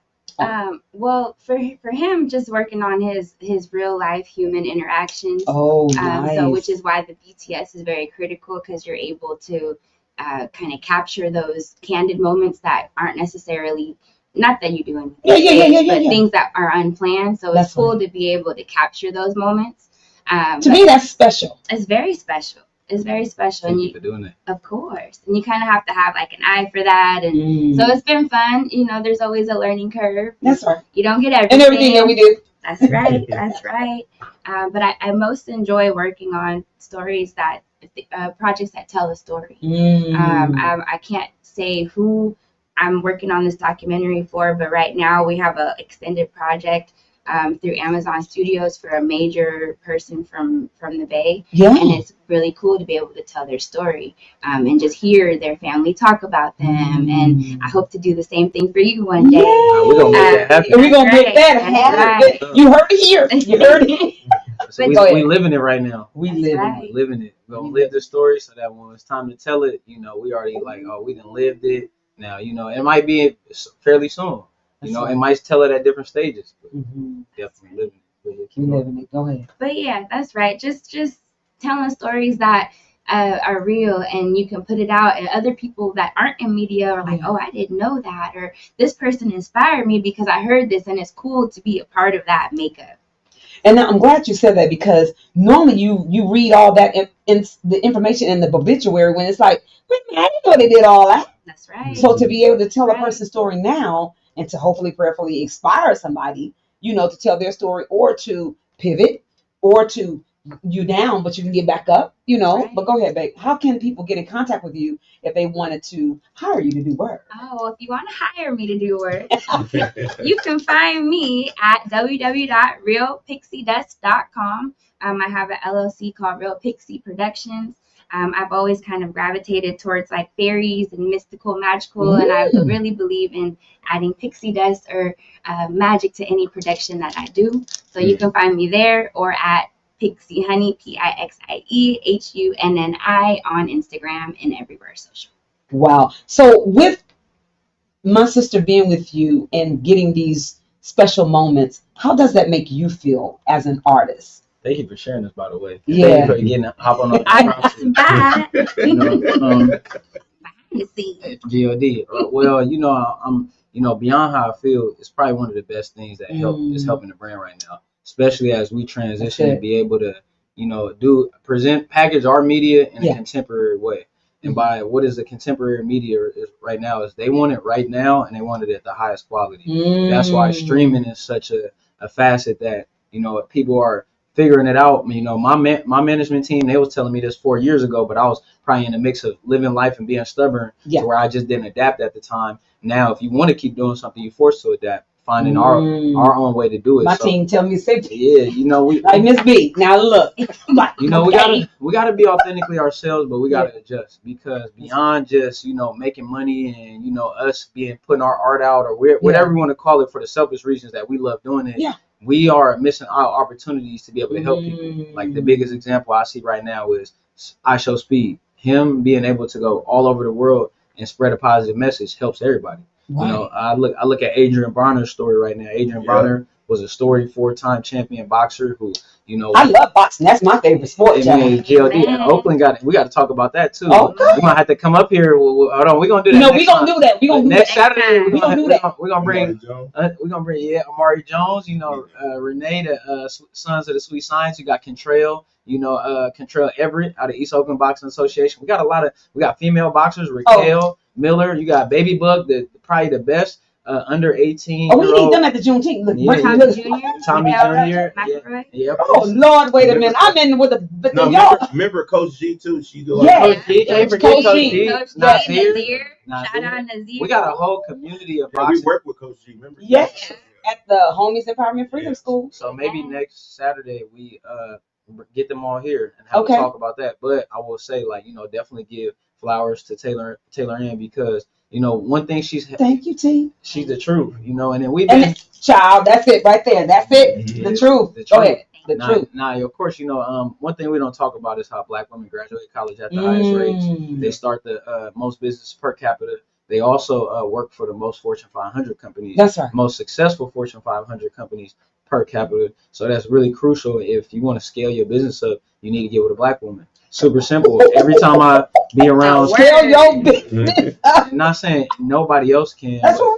F: Well, for him, just working on his real life human interactions.
D: Oh, nice.
F: So which is why the BTS is very critical because you're able to kind of capture those candid moments that aren't necessarily, not that you do anything, but things that are unplanned. So it's cool to be able to capture those moments.
D: To me, that's special.
F: It's very special. It's very special.
B: Thank you for doing that.
F: Of course. And you kind of have to have like an eye for that. And so it's been fun. There's always a learning curve.
D: That's right.
F: You don't get everything.
D: And everything that we do.
F: That's right. That's right. But I most enjoy working on stories that, projects that tell a story. I can't say who I'm working on this documentary for, but right now we have an extended project through Amazon Studios for a major person from the Bay. Yeah. And it's really cool to be able to tell their story and just hear their family talk about them. And I hope to do the same thing for you one day.
B: We're going to make that happen.
D: We're going to make that happen. Right. You heard it here. You heard it.
B: So we living it right now.
D: We
B: living it. We're going to live the story so that when it's time to tell it, we already we done lived it. Now, it might be fairly soon. It might tell it at different stages. Definitely living it.
D: Living it. Go ahead.
F: But yeah, that's right. Just telling stories that are real and you can put it out, and other people that aren't in media are like, oh, I didn't know that, or this person inspired me because I heard this, and it's cool to be a part of that makeup.
D: And I'm glad you said that because normally you read all that in the information in the obituary when it's like, wait a minute, I didn't know they did all that.
F: That's right.
D: So to be able to tell a person's story now and to hopefully prayerfully inspire somebody, to tell their story or to pivot or to you down, but you can get back up, Right. But go ahead, babe. How can people get in contact with you if they wanted to hire you to do work?
F: Oh, well, if you want to hire me to do work, you can find me at www.realpixiedust.com. I have an LLC called Real Pixie Productions. I've always kind of gravitated towards like fairies and mystical, magical, and I really believe in adding pixie dust or magic to any production that I do. So you can find me there or at Pixie Honey, PIXIEHUNNI on Instagram and everywhere social.
D: Wow. So with my sister being with you and getting these special moments, how does that make you feel as an artist?
B: Thank you for sharing this, by the way.
D: Yeah.
B: Thank you for getting hop on the God. Well, I'm beyond how I feel. It's probably one of the best things that is helping the brand right now, especially as we transition and be able to, package our media in a contemporary way. And by what is the contemporary media is right now is they want it right now and they want it at the highest quality. That's why streaming is such a facet that, people are figuring it out. My management team, they was telling me this 4 years ago, but I was probably in the mix of living life and being stubborn to where I just didn't adapt at the time. Now, if you want to keep doing something, you're forced to adapt, finding our own way to do it.
D: My team tell me safety.
B: Yeah, we
D: like Miss B. Now look,
B: we gotta be authentically ourselves, but we gotta adjust because beyond just making money and us putting our art out or whatever you want to call it for the selfish reasons that we love doing it. Yeah. We are missing out opportunities to be able to help people. Like the biggest example I see right now is I Show Speed. Him being able to go all over the world and spread a positive message helps everybody. Right. I look at Adrian Bronner's story right now. Adrian Bronner was a storied 4-time champion boxer who, I love boxing. That's my favorite sport. GLD in Oakland we got to talk about that too. Okay. We're gonna have to come up here. Hold on, we're gonna do that. No, we're gonna do that. We're gonna do next Saturday. We're gonna do that. We're gonna bring Amari Jones. Renee, the Sons of the Sweet Science. You got Contrail. Contrail Everett out of East Oakland Boxing Association. We got female boxers. Raquel Miller. You got Baby Bug, probably the best. Under 18. Oh, we need them at the Juneteenth. Tommy Jr. Oh Lord, wait a minute. I'm in with y'all.
C: Remember Coach G too? She do
B: Coach G. Coach G. Nazir. Shout out Nazir. We got a whole community of boxing.
C: We work with Coach G. Remember?
D: Yes. At the Homies Empowerment Freedom School.
B: So maybe next Saturday we get them all here and have a talk about that. But I will say, definitely give flowers to Taylor Ann because. One thing thank you, T. She's the truth, and then we've been child. That's it right there. That's it. The truth. Go ahead. The truth. Now, of course, one thing we don't talk about is how Black women graduate college at the highest rates. They start the most business per capita. They also work for the most Fortune 500 companies. That's right. Most successful Fortune 500 companies per capita. So that's really crucial. If you want to scale your business up, you need to get with a Black woman. Super simple. Every time I be around, scale your business. Not saying nobody else can. That's right.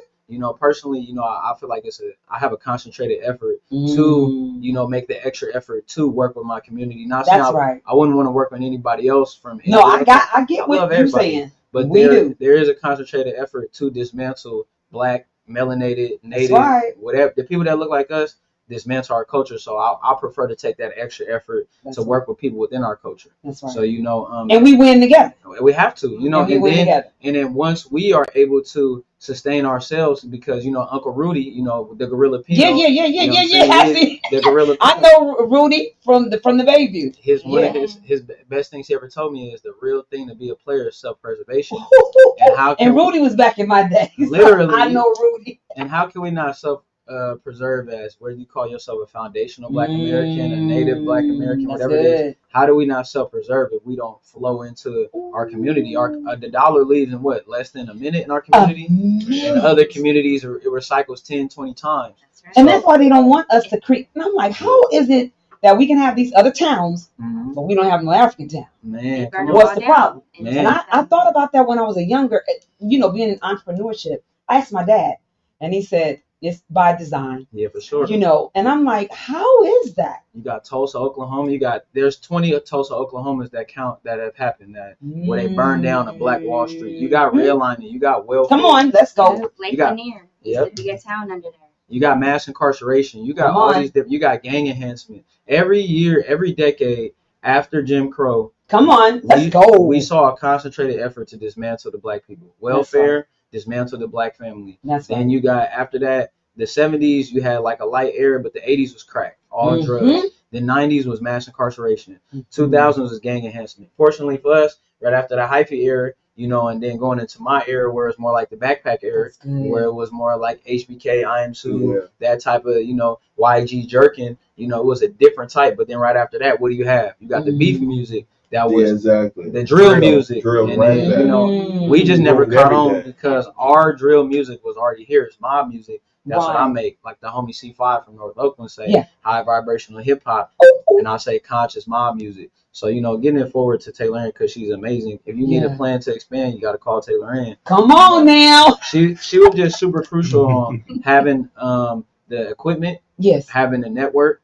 B: Personally, I feel like I have a concentrated effort to, make the extra effort to work with my community. Not saying I wouldn't want to work with anybody else from. No, I get what you're saying. But there is a concentrated effort to dismantle Black, melanated, Native, whatever the people that look like us. Dismantle our culture, so I prefer to take that extra effort to work with people within our culture. That's right. So and we win together. We have to, and then once we are able to sustain ourselves, because Uncle Rudy, the Gorilla Pino. The Gorilla. I know Rudy from the Bayview. One of his best things he ever told me is the real thing to be a player is self-preservation. And Rudy was back in my day. Literally, I know Rudy. And how can we not preserve as where you call yourself a foundational Black American, a Native Black American, whatever it is? How do we not self-preserve if we don't flow into our community? The dollar leaves in less than a minute in our community. In other communities, it recycles 10, 20 times. That's right. And that's why they don't want us to create. And I'm like, how is it that we can have these other towns, but we don't have no African town? Man, what's the problem? Man. And I thought about that when I was a younger, being in entrepreneurship. I asked my dad, and he said, it's by design. Yeah, for sure. And I'm like, how is that? You got Tulsa, Oklahoma. There's 20 Tulsa, Oklahomas that have happened where they burned down a Black Wall Street. You got redlining. You got welfare. Come on, let's go.
F: Lake Lanier. Used to be a town under there.
B: You got mass incarceration. You got all these different. You got gang enhancement. Every year, every decade after Jim Crow. Come on, let's go. We saw a concentrated effort to dismantle the Black people. Welfare. Dismantle the Black family. Then you got after that the 70s you had like a light era, but the 80s was crack, all drugs.
E: The 90s was mass incarceration. 2000s was gang enhancement. Fortunately for us, right after the hyphy era, and then going into my era where it's more like the backpack era, where it was more like HBK, I Am Sue, that type of, YG jerking, it was a different type. But then right after that, what do you have? You got the beef music. That was the drill music. And then, we just never caught on because our drill music was already here. It's my music. That's what I make. Like the homie C5 from North Oakland say, high vibrational hip hop. And I say conscious mob music. So, getting it forward to Taylor Ann because she's amazing. If you need a plan to expand, you got to call Taylor Ann.
D: Come on now.
E: She was just super crucial on having the equipment, having the network,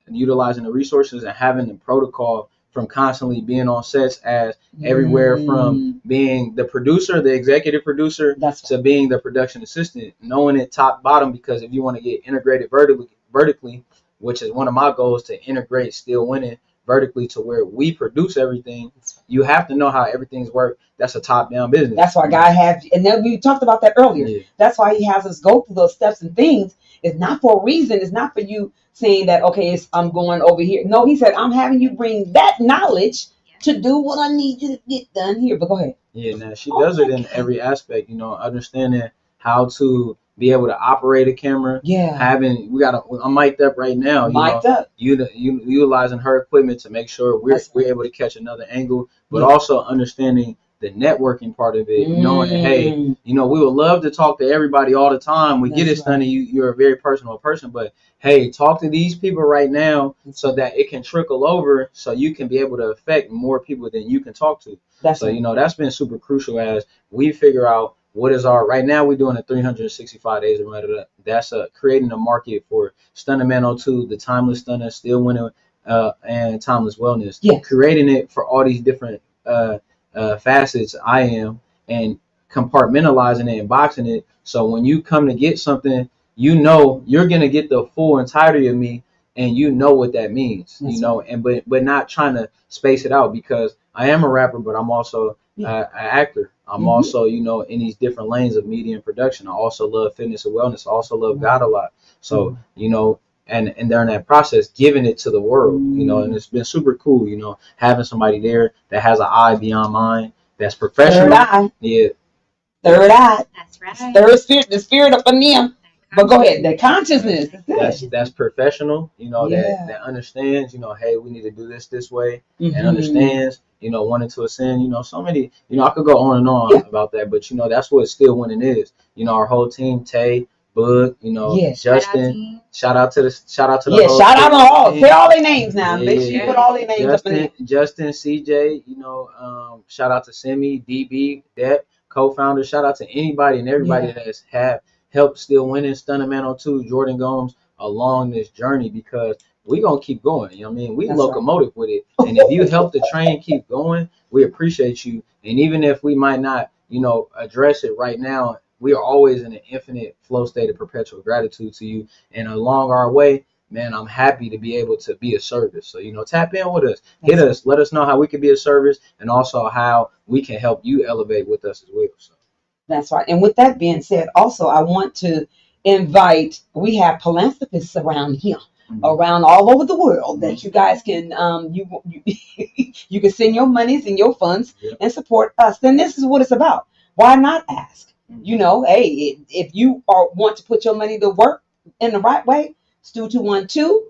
E: and utilizing the resources, and having the protocol from constantly being on sets as everywhere from being the producer, the executive producer, to being the production assistant, knowing it top bottom, because if you want to get integrated vertically, which is one of my goals, to integrate Still Winning vertically to where we produce everything, you have to know how everything's work. That's a top-down business.
D: That's why God has, and then we talked about that earlier. Yeah. That's why he has us go through those steps and things. It's not for a reason. It's not for you saying that, okay, I'm going over here. No, he said, I'm having you bring that knowledge to do what I need you to get done here. But go ahead.
E: Yeah, now she does it in every aspect, understanding how to be able to operate a camera. Yeah. I'm mic'd up right now. Utilizing her equipment to make sure we're able to catch another angle, but also understanding the networking part of it, knowing that, hey, we would love to talk to everybody all the time. We get it, Stunny. You're a very personal person, but hey, talk to these people right now so that it can trickle over, so you can be able to affect more people than you can talk to. That's been super crucial as we figure out what is right now we're doing a 365 days of Reddit. That's creating a market for Stunner Man 02, the Timeless Stunner, Still Winning, and Timeless Wellness. Yeah. Creating it for all these different facets I am, and compartmentalizing it and boxing it. So when you come to get something, you're going to get the full entirety of me, and what that means, but not trying to space it out, because I am a rapper, but I'm also an actor. I'm also, in these different lanes of media and production. I also love fitness and wellness. I also love God a lot. So, and during that process, giving it to the world, and it's been super cool, having somebody there that has an eye beyond mine, that's professional.
D: Third eye.
E: Yeah.
D: Third eye.
F: That's right.
D: Third spirit, the spirit up in them. But go ahead, the consciousness.
E: That's professional, that understands, hey, we need to do this way, and understands, wanting to ascend, so many, I could go on and on about that, but that's what Still Winning is. Our whole team, Tay, Bud, Justin, shout out to the whole
D: shout out to all. Say all their names now. Make sure you put all their names up in there.
E: Justin, CJ, shout out to Simi, DB, Depp, co-founder. Shout out to anybody and everybody that has helped Still Winning, Stunner Man 02, Jordan Gomes along this journey, because we gonna keep going. We locomotive with it. And if you help the train keep going, we appreciate you. And even if we might not, address it right now, we are always in an infinite flow state of perpetual gratitude to you. And along our way, man, I'm happy to be able to be a service. So, tap in with us, hit us, let us know how we can be a service, and also how we can help you elevate with us as well. So.
D: That's right. And with that being said, also, I want to invite, we have philanthropists around here, around all over the world, that you guys can, you can send your monies and your funds and support us. Then this is what it's about. Why not ask? Hey, if you want to put your money to work in the right way, Stu 212,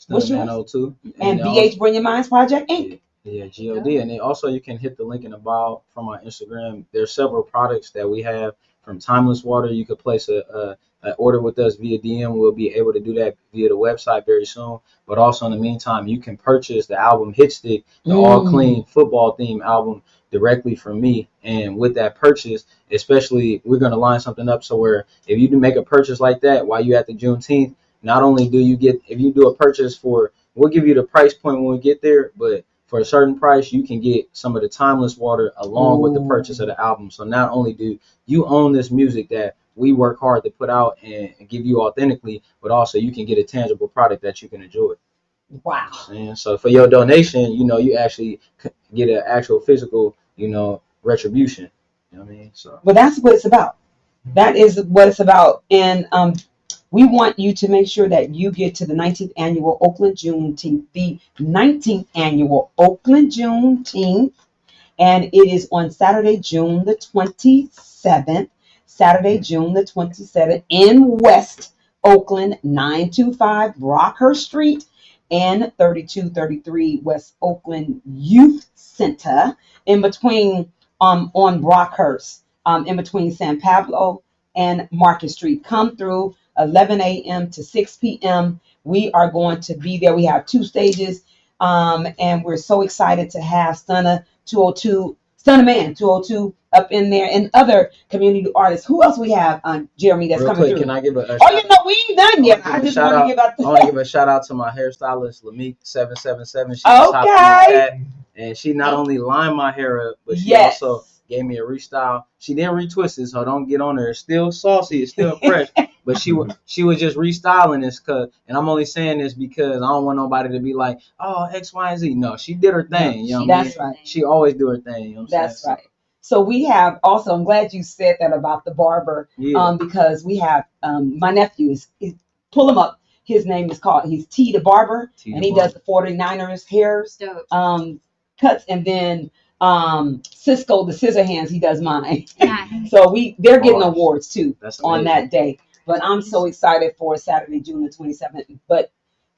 D: what's your
E: 02,
D: and BH Bring Your Minds Project Inc.
E: Yeah, God. And then also you can hit the link in the bio from our Instagram. There's several products that we have, from Timeless Water. You could place an order with us via DM. We'll be able to do that via the website very soon. But also in the meantime, you can purchase the album Hit Stick, the all clean football theme album, directly from me. And with that purchase, especially, we're going to line something up so where if you do make a purchase like that while you at the Juneteenth, not only do you get, if you do a purchase we'll give you the price point when we get there, but for a certain price, you can get some of the Timeless Water along with the purchase of the album. So not only do you own this music that we work hard to put out and give you authentically, but also you can get a tangible product that you can enjoy.
D: Wow.
E: And so for your donation, you actually get an actual physical, retribution. You know what I mean? So.
D: But that's what it's about. That is what it's about. And we want you to make sure that you get to the 19th annual Oakland Juneteenth, the 19th annual Oakland Juneteenth, and it is on Saturday, June the 27th. Saturday, June the 27th in West Oakland, 925 Brockhurst Street and 3233 West Oakland Youth Center, in between on Brockhurst, in between San Pablo and Market Street. Come through 11 a.m. to 6 p.m. We are going to be there. We have 2 stages, and we're so excited to have Stunna 202, Stunna Man 202 up in there, and other community artists. Who else we have, Jeremy, that's
E: Real
D: coming
E: quick,
D: through?
E: can I give a
D: Oh, you know, we ain't done yet. I just want to give out
E: I want to give a shout out to my hairstylist, Lameek777. She just hopped in the chat, and she not only lined my hair up, but she also gave me a restyle. She didn't retwist it, so don't get on her. It's still saucy, it's still fresh. But she was just restyling this, and I'm only saying this because I don't want nobody to be like, oh, X, Y, and Z. No, she did her thing. You know what I mean?
D: That's right.
E: She always do her thing. You know what I'm
D: That's right. So we have also, I'm glad you said that about the barber, because we have my nephew is pull him up. His name is he's T the Barber, and he does the 49ers hairs, cuts, and then Cisco the scissor hands, he does mine. So they're getting awards too on that day. But I'm so excited for Saturday, June the 27th. But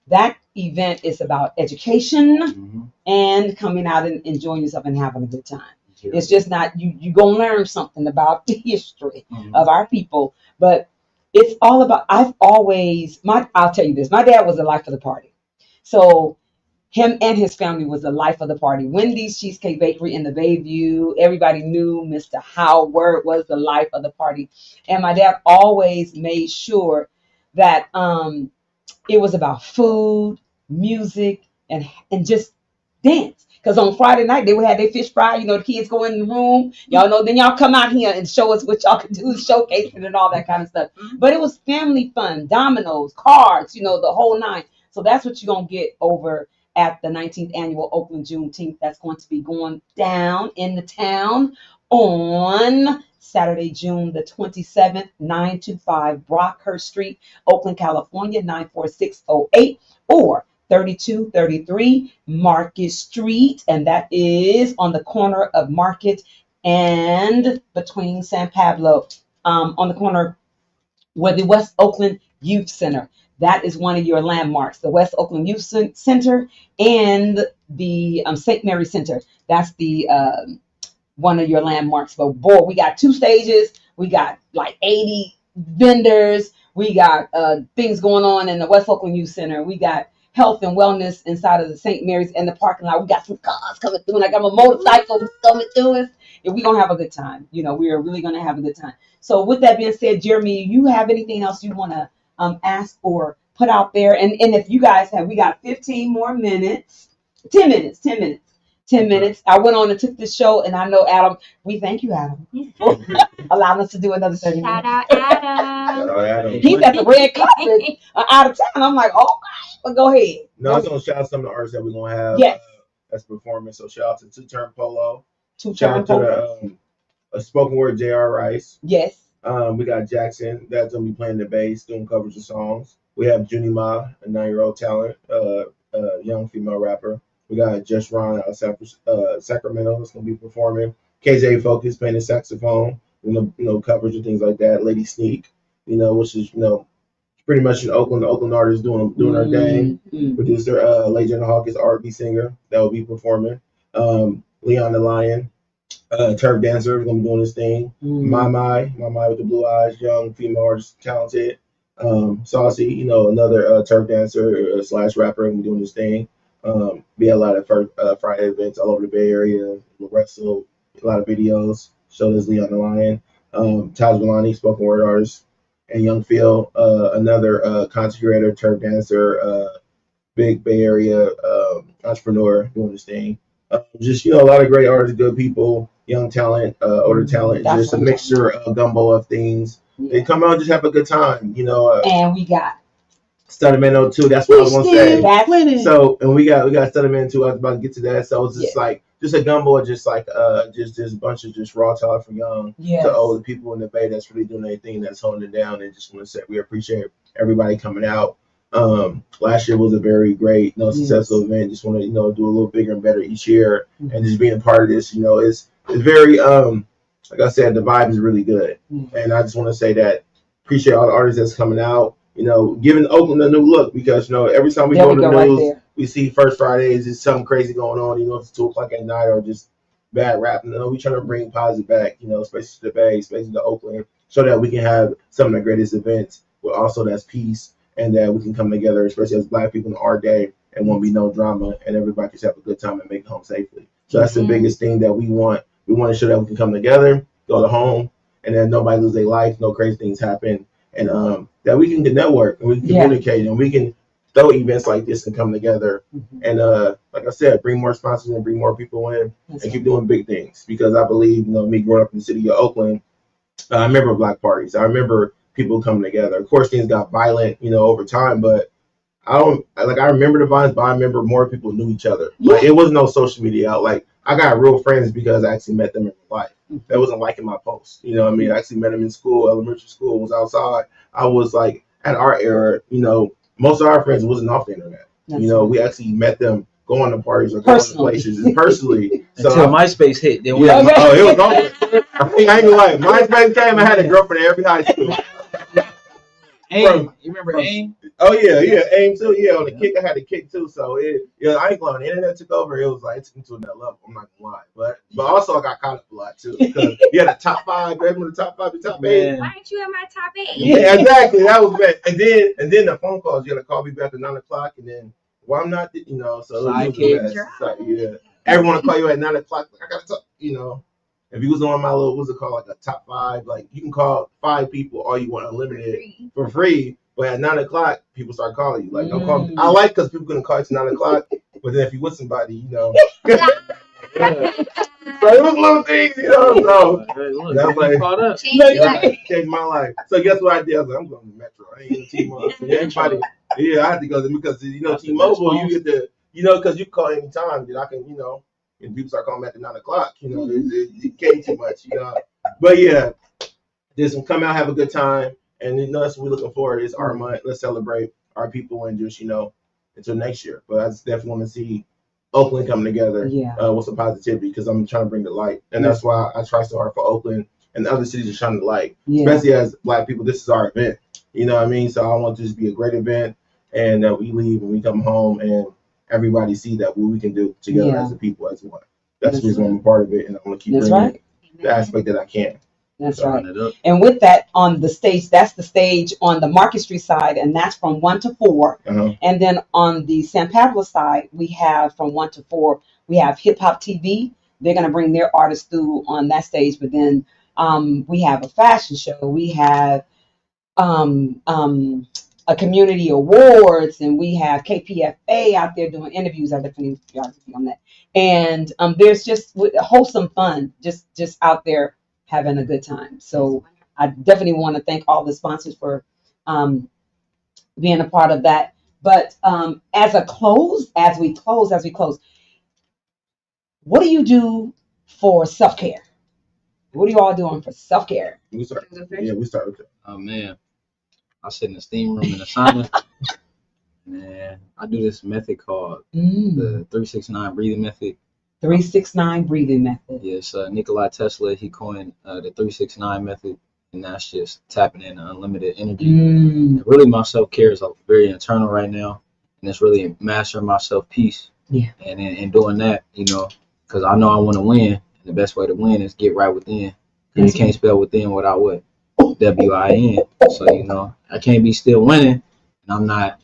D: that event is about education and coming out and enjoying yourself and having a good time. It's just not you gonna learn something about the history of our people, but it's all about. I'll tell you this. My dad was the life of the party, so him and his family was the life of the party. Wendy's Cheesecake Bakery in the Bayview, everybody knew Mr. Howard was the life of the party, and my dad always made sure that it was about food, music, and just dance. Because on Friday night, they would have their fish fry. You know, the kids go in the room. Y'all know, then y'all come out here and show us what y'all can do, showcasing and all that kind of stuff. But it was family fun, dominoes, cards, you know, the whole 9. So that's what you're going to get over at the 19th annual Oakland Juneteenth. That's going to be going down in the town on Saturday, June the 27th, 925 Brockhurst Street, Oakland, California, 94608, or 3233 Market Street, and that is on the corner of Market and between San Pablo, on the corner where the West Oakland Youth Center. That is one of your landmarks, the West Oakland Youth Center and the St. Mary Center. That's the one of your landmarks. But boy, we got 2 stages. We got like 80 vendors. We got things going on in the West Oakland Youth Center. We got health and wellness inside of the St. Mary's and the parking lot. We got some cars coming through, like I'm a motorcycle coming through us. And we're going to have a good time. You know, we are really going to have a good time. So with that being said, Jeremy, you have anything else you want to ask or put out there? And if you guys have, we got 15 more minutes, 10 minutes. I went on and took this show, and I know Adam, we thank you, Adam, for allowing us to do another 30 minutes.
F: Shout out Adam.
D: He's at the red carpet out of town. I'm like, oh, but go ahead.
C: No, I was going to shout out some of the artists that we're going to have that's performing. So shout out to Two Turn Polo. Shout out to a spoken word J.R. Rice.
D: Yes.
C: We got Jackson that's going to be playing the bass, doing covers of songs. We have Junie Ma, a 9-year-old talent, young female rapper. We got Just Ron out of Sacramento that's going to be performing. KJ Focus playing the saxophone, covers and things like that. Lady Sneak, which is, pretty much an Oakland artist doing her thing. Producer, Legend Hawkins, R&B singer that will be performing. Leon the Lion, turf dancer, is going to be doing his thing. My with the blue eyes, young female artist, talented. Saucy, another turf dancer / rapper, going to be doing his thing. Be a lot of Friday events all over the Bay Area. We'll wrestle, a lot of videos. Show this Leon the Lion. Taj Villani, spoken word artist. And Young Phil, another content creator, turf dancer, big Bay Area entrepreneur doing his thing. Just, a lot of great artists, good people, young talent, older talent, just a mixture, a gumbo of things. They come out and just have a good time,
D: And we got
C: Stunna 2, that's what I was going to say. So, and we got Stunna 2, I was about to get to that. So it's just like, just a gumbo of just like just this bunch of just raw talent from young to old people in the Bay that's really doing their thing, that's holding it down. And just want to say we appreciate everybody coming out. Last year was a very great, successful event. Just want to, do a little bigger and better each year, and just being a part of this, it's very, like I said, the vibe is really good, and I just want to say that appreciate all the artists that's coming out, giving Oakland a new look, because every time we go to the news, we see First Fridays, there's something crazy going on, if it's 2:00 at night or just bad rap. We trying to bring positive back, especially to the Bay, especially to Oakland, so that we can have some of the greatest events, but also that's peace, and that we can come together, especially as Black people in our day, and won't be no drama, and everybody can have a good time and make it home safely. So that's the biggest thing that we want. We want to show that we can come together, go to home, and then nobody lose their life, no crazy things happen, and that we can network and we can communicate and we can throw events like this and come together, and like I said, bring more sponsors and bring more people in, and keep doing big things, because I believe, me growing up in the city of Oakland, I remember Black parties. I remember people coming together. Of course, things got violent, over time, but I remember the violence, but I remember more people knew each other. Like, it was no social media out. Like, I got real friends because I actually met them in real life. That wasn't liking my posts. I actually met them in school, elementary school, was outside. I was like, at our era, most of our friends wasn't off the internet. We actually met them going to parties or going to places personally. So
E: until MySpace hit, then
C: it was over. I ain't gonna lie. MySpace came, I had a girlfriend in every high school.
E: AIM, you remember AIM?
C: Oh yeah, AIM too. Yeah, on the kick, I had the kick too. So I ain't gonna lie. The internet took over. It was like, it took me to another level. I'm not gonna lie, but also I got caught up a lot too, because you had the top 5, remember the top 5, the top 8.
F: Why aren't you in my top 8?
C: Yeah, exactly. That was bad. And then the phone calls. You gotta call me back at 9 o'clock, and then I'm not, so it was yeah. Everyone will call you at 9 o'clock. Like, I gotta talk, If you was on my little, what's it called, like a top 5, like you can call 5 people all you want, unlimited for free. But at 9 o'clock, people start calling you. Like, don't call me. I like, because people gonna call you to 9 o'clock. But then if you with somebody, So it was little things, So that's like changed my life. So guess what I did? I was like, I'm going to Metro. I ain't going to T-Mobile. Everybody, I had to go there because T-Mobile, you get the, because you call anytime. Then I can, and people start calling me at 9 o'clock. It came too much. But yeah, just come out, have a good time. And that's what we're looking for. It's our month. Let's celebrate our people and just, until next year. But I just definitely want to see Oakland coming together with some positivity, because I'm trying to bring the light. And that's why I try so hard for Oakland and the other cities to shine the light. Especially as Black people, this is our event. You know what I mean? So I want it to just be a great event, and that we leave and we come home and everybody see that what we can do together as a people, as one. That's the reason I'm a part of it, and I'm going to keep bringing the aspect that I can.
D: That's right. And with that, on the stage, that's the stage on the Market Street side, and that's from 1 to 4. And then on the San Pablo side, we have from 1 to 4, we have Hip Hop TV. They're going to bring their artists through on that stage. But then we have a fashion show. We have a community awards, and we have KPFA out there doing interviews. I definitely be on that. And there's just wholesome fun, just out there having a good time. So I definitely want to thank all the sponsors for being a part of that. But as we close, what do you do for self-care? What are you all doing for self-care?
C: We start with that.
E: Oh man, I sit in the steam room in the sauna. Man, I do this method called the 369 breathing method.
D: 369 breathing method.
E: Yes, Nikola Tesla, he coined the 369 method, and that's just tapping in unlimited energy. And really, my self-care is very internal right now, and it's really mastering my self-peace.
D: Yeah.
E: And in doing that, because I know I want to win, and the best way to win is get right within. And you can't spell within without what? W-I-N. So, I can't be still winning, and I'm not,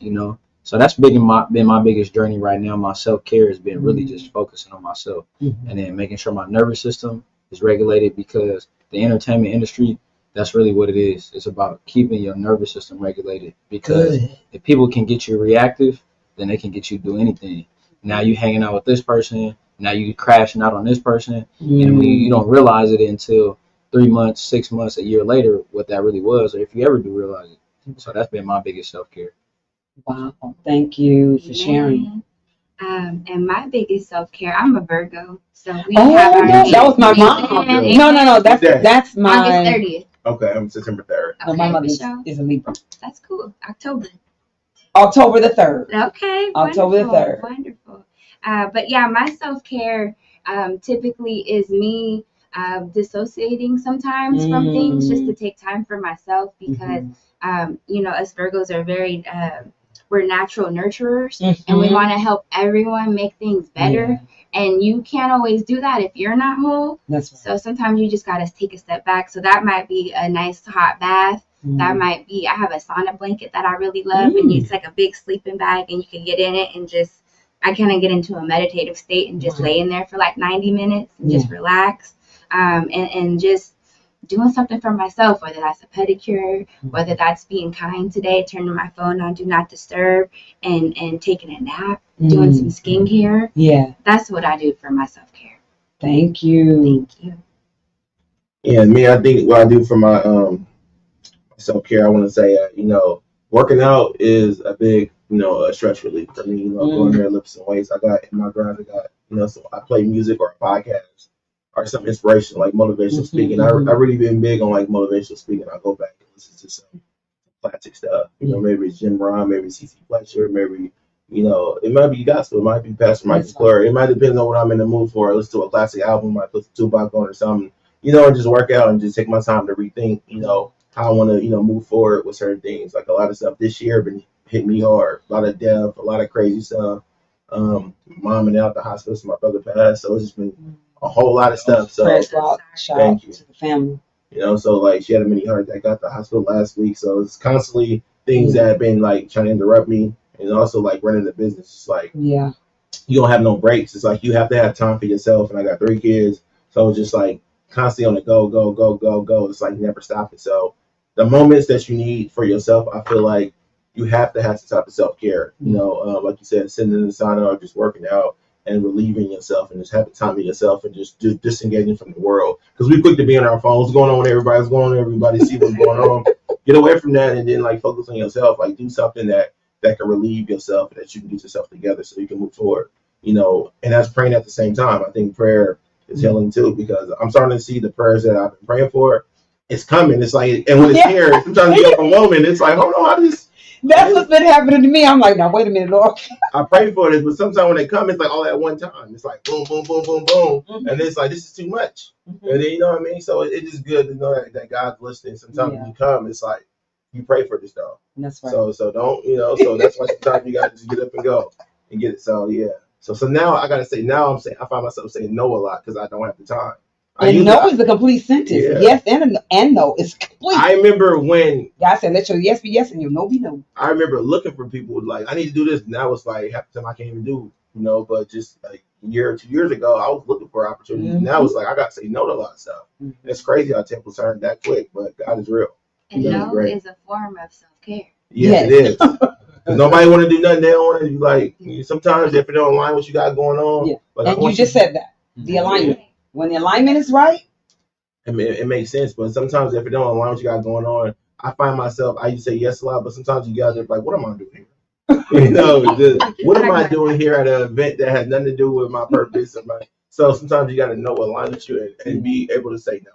E: So that's been my biggest journey right now. My self-care has been really just focusing on myself, and then making sure my nervous system is regulated, because the entertainment industry, that's really what it is. It's about keeping your nervous system regulated, because if people can get you reactive, then they can get you to do anything. Now you hanging out with this person, now you crashing out on this person, and you don't realize it until 3 months, 6 months, a year later, what that really was, or if you ever do realize it. So that's been my biggest self-care.
D: Wow, thank you for sharing.
F: And my biggest self-care, I'm a Virgo, so we have our
D: that was my mom. No, that's my
F: August 30th.
C: Okay, I'm September 3rd.
D: No, my mother is a Libra.
F: That's cool. October
D: the 3rd.
F: Okay.
D: October the 3rd.
F: Wonderful. But yeah, my self-care typically is me dissociating sometimes from things just to take time for myself because, you know, us Virgos are very, we're natural nurturers and we want to help everyone make things better. And you can't always do that if you're not whole.
D: That's right.
F: So sometimes you just got to take a step back. So that might be a nice hot bath. That might be, I have a sauna blanket that I really love, and it's like a big sleeping bag, and you can get in it and just, I kind of get into a meditative state and just lay in there for like 90 minutes and just relax, and just doing something for myself, whether that's a pedicure, whether that's being kind today, turning my phone on, do not disturb, and taking a nap, doing some skincare. Yeah. That's what I do for my self-care.
D: Thank you.
F: Thank you.
C: Yeah, me, I think what I do for my self-care, I want to say, you know, working out is a big, you know, a stress relief for me. You know, going there, lift some weights. I got in my grind, I got, you know, so I play music or a podcast or some inspiration, like motivational speaking. I really been big on like motivational speaking. I go back and listen to some classic stuff. You know, maybe it's Jim Rohn, maybe C.C. Fletcher, maybe, you know, it might be gospel, it might be Pastor Mike McClure. It might depend on what I'm in the mood for. I listen to a classic album, I put Tupac on or something, you know, and just work out and just take my time to rethink, you know, how I want to, you know, move forward with certain things. Like a lot of stuff this year been hit me hard. A lot of death, a lot of crazy stuff. Mom and out the hospital, so my brother passed. So it's just been a whole lot of stuff. So thank you.
D: To the family.
C: You know, so like she had a mini heart attack, got the hospital last week. So it's constantly things that have been like trying to interrupt me, and also like running the business. It's like you don't have no breaks. It's like you have to have time for yourself. And I got 3 kids, so it's just like constantly on the go. It's like never stopping. So the moments that you need for yourself, I feel like you have to have some type of self-care. You know, like you said, sitting in the sauna or just working out and relieving yourself and just having time to yourself and just disengaging from the world. Because we quick to be on our phones, what's going on with everybody, see what's going on. Get away from that and then like focus on yourself. Like do something that can relieve yourself and that you can get yourself together so you can move forward. You know, and that's praying at the same time. I think prayer is healing too, because I'm starting to see the prayers that I've been praying for. It's coming. It's like, and when it's here, sometimes you get overwhelming. It's like, hold on,
D: that's what's been happening to me. I'm like, now wait a minute, Lord.
C: I pray for this, but sometimes when they come, it's like all at one time. It's like boom, boom, boom, boom, boom, and it's like this is too much. And then you know what I mean. So it's just good to know that God's listening. Sometimes when you come, it's like you pray for this though.
D: That's right.
C: So don't, you know. So that's why sometimes you got to just get up and go and get it. So yeah. So now I gotta say, now I find myself saying no a lot because I don't have the time.
D: And no is a complete sentence. Yeah. Yes and no is complete.
C: I remember when
D: God said, "Let your yes be yes and your no be no."
C: I remember looking for people like, I need to do this, and that was like half the time I can't even do, you know. But just like a year or 2 years ago, I was looking for opportunities, and now it's like I got to say no to a lot of stuff. It's crazy how temples turn that quick, but God is real.
F: And no is a form of self-care.
C: Yes, it is. Because nobody want to do nothing. They don't want to do like. Sometimes if it don't align what you got going on,
D: but and you just said that the alignment. When the alignment is right,
C: I mean, it makes sense. But sometimes if it don't align what you got going on, I find myself, I used to say yes a lot, but sometimes you guys are like, what am I doing here? You know, what am I doing here at an event that has nothing to do with my purpose? So sometimes you got to know what aligns with you and be able to say no.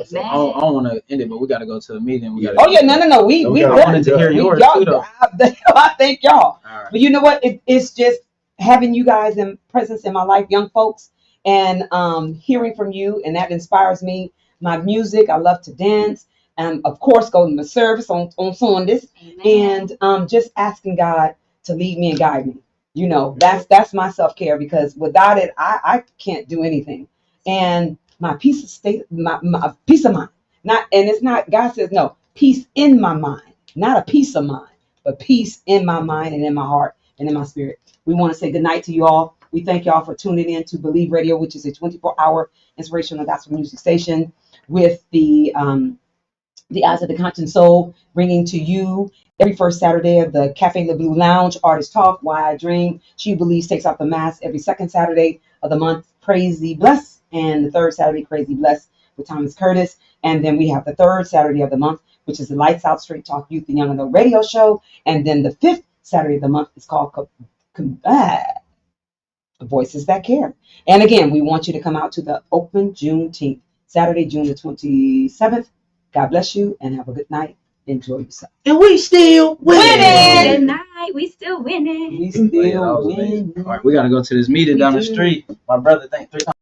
E: So, I don't want to end it, but we got to go to a meeting.
D: No. We
E: wanted to hear yours too, though.
D: I thank y'all. Right. But you know what? It's just having you guys in presence in my life, young folks. And hearing from you, and that inspires me. My music, I love to dance, and of course, go to the service on Sundays, and just asking God to lead me and guide me. You know, that's my self-care, because without it, I can't do anything. And my peace of state, my peace of mind. Not, and it's not. God says no, peace in my mind, not a peace of mind, but peace in my mind and in my heart and in my spirit. We want to say good night to you all. We thank y'all for tuning in to Believe Radio, which is a 24-hour inspirational gospel music station with the Eyes of the Conscious Soul, bringing to you every first Saturday of the Cafe Le Blue Lounge, Artist Talk, Why I Dream, She Believes Takes Off the Mask, every second Saturday of the month, Praise the Bless, and the third Saturday, Crazy Bless with Thomas Curtis. And then we have the third Saturday of the month, which is the Lights Out Straight Talk Youth and Young Adult Radio Show. And then the fifth Saturday of the month is called Voices That Care. And again, we want you to come out to the open Juneteenth, Saturday, June the 27th. God bless you and have a good night. Enjoy yourself.
A: And we still winning.
F: Good night. We still winning.
D: We still
E: That was
D: winning.
E: amazing. All right, we gotta go to this meeting down the street. My brother, thank 3 times.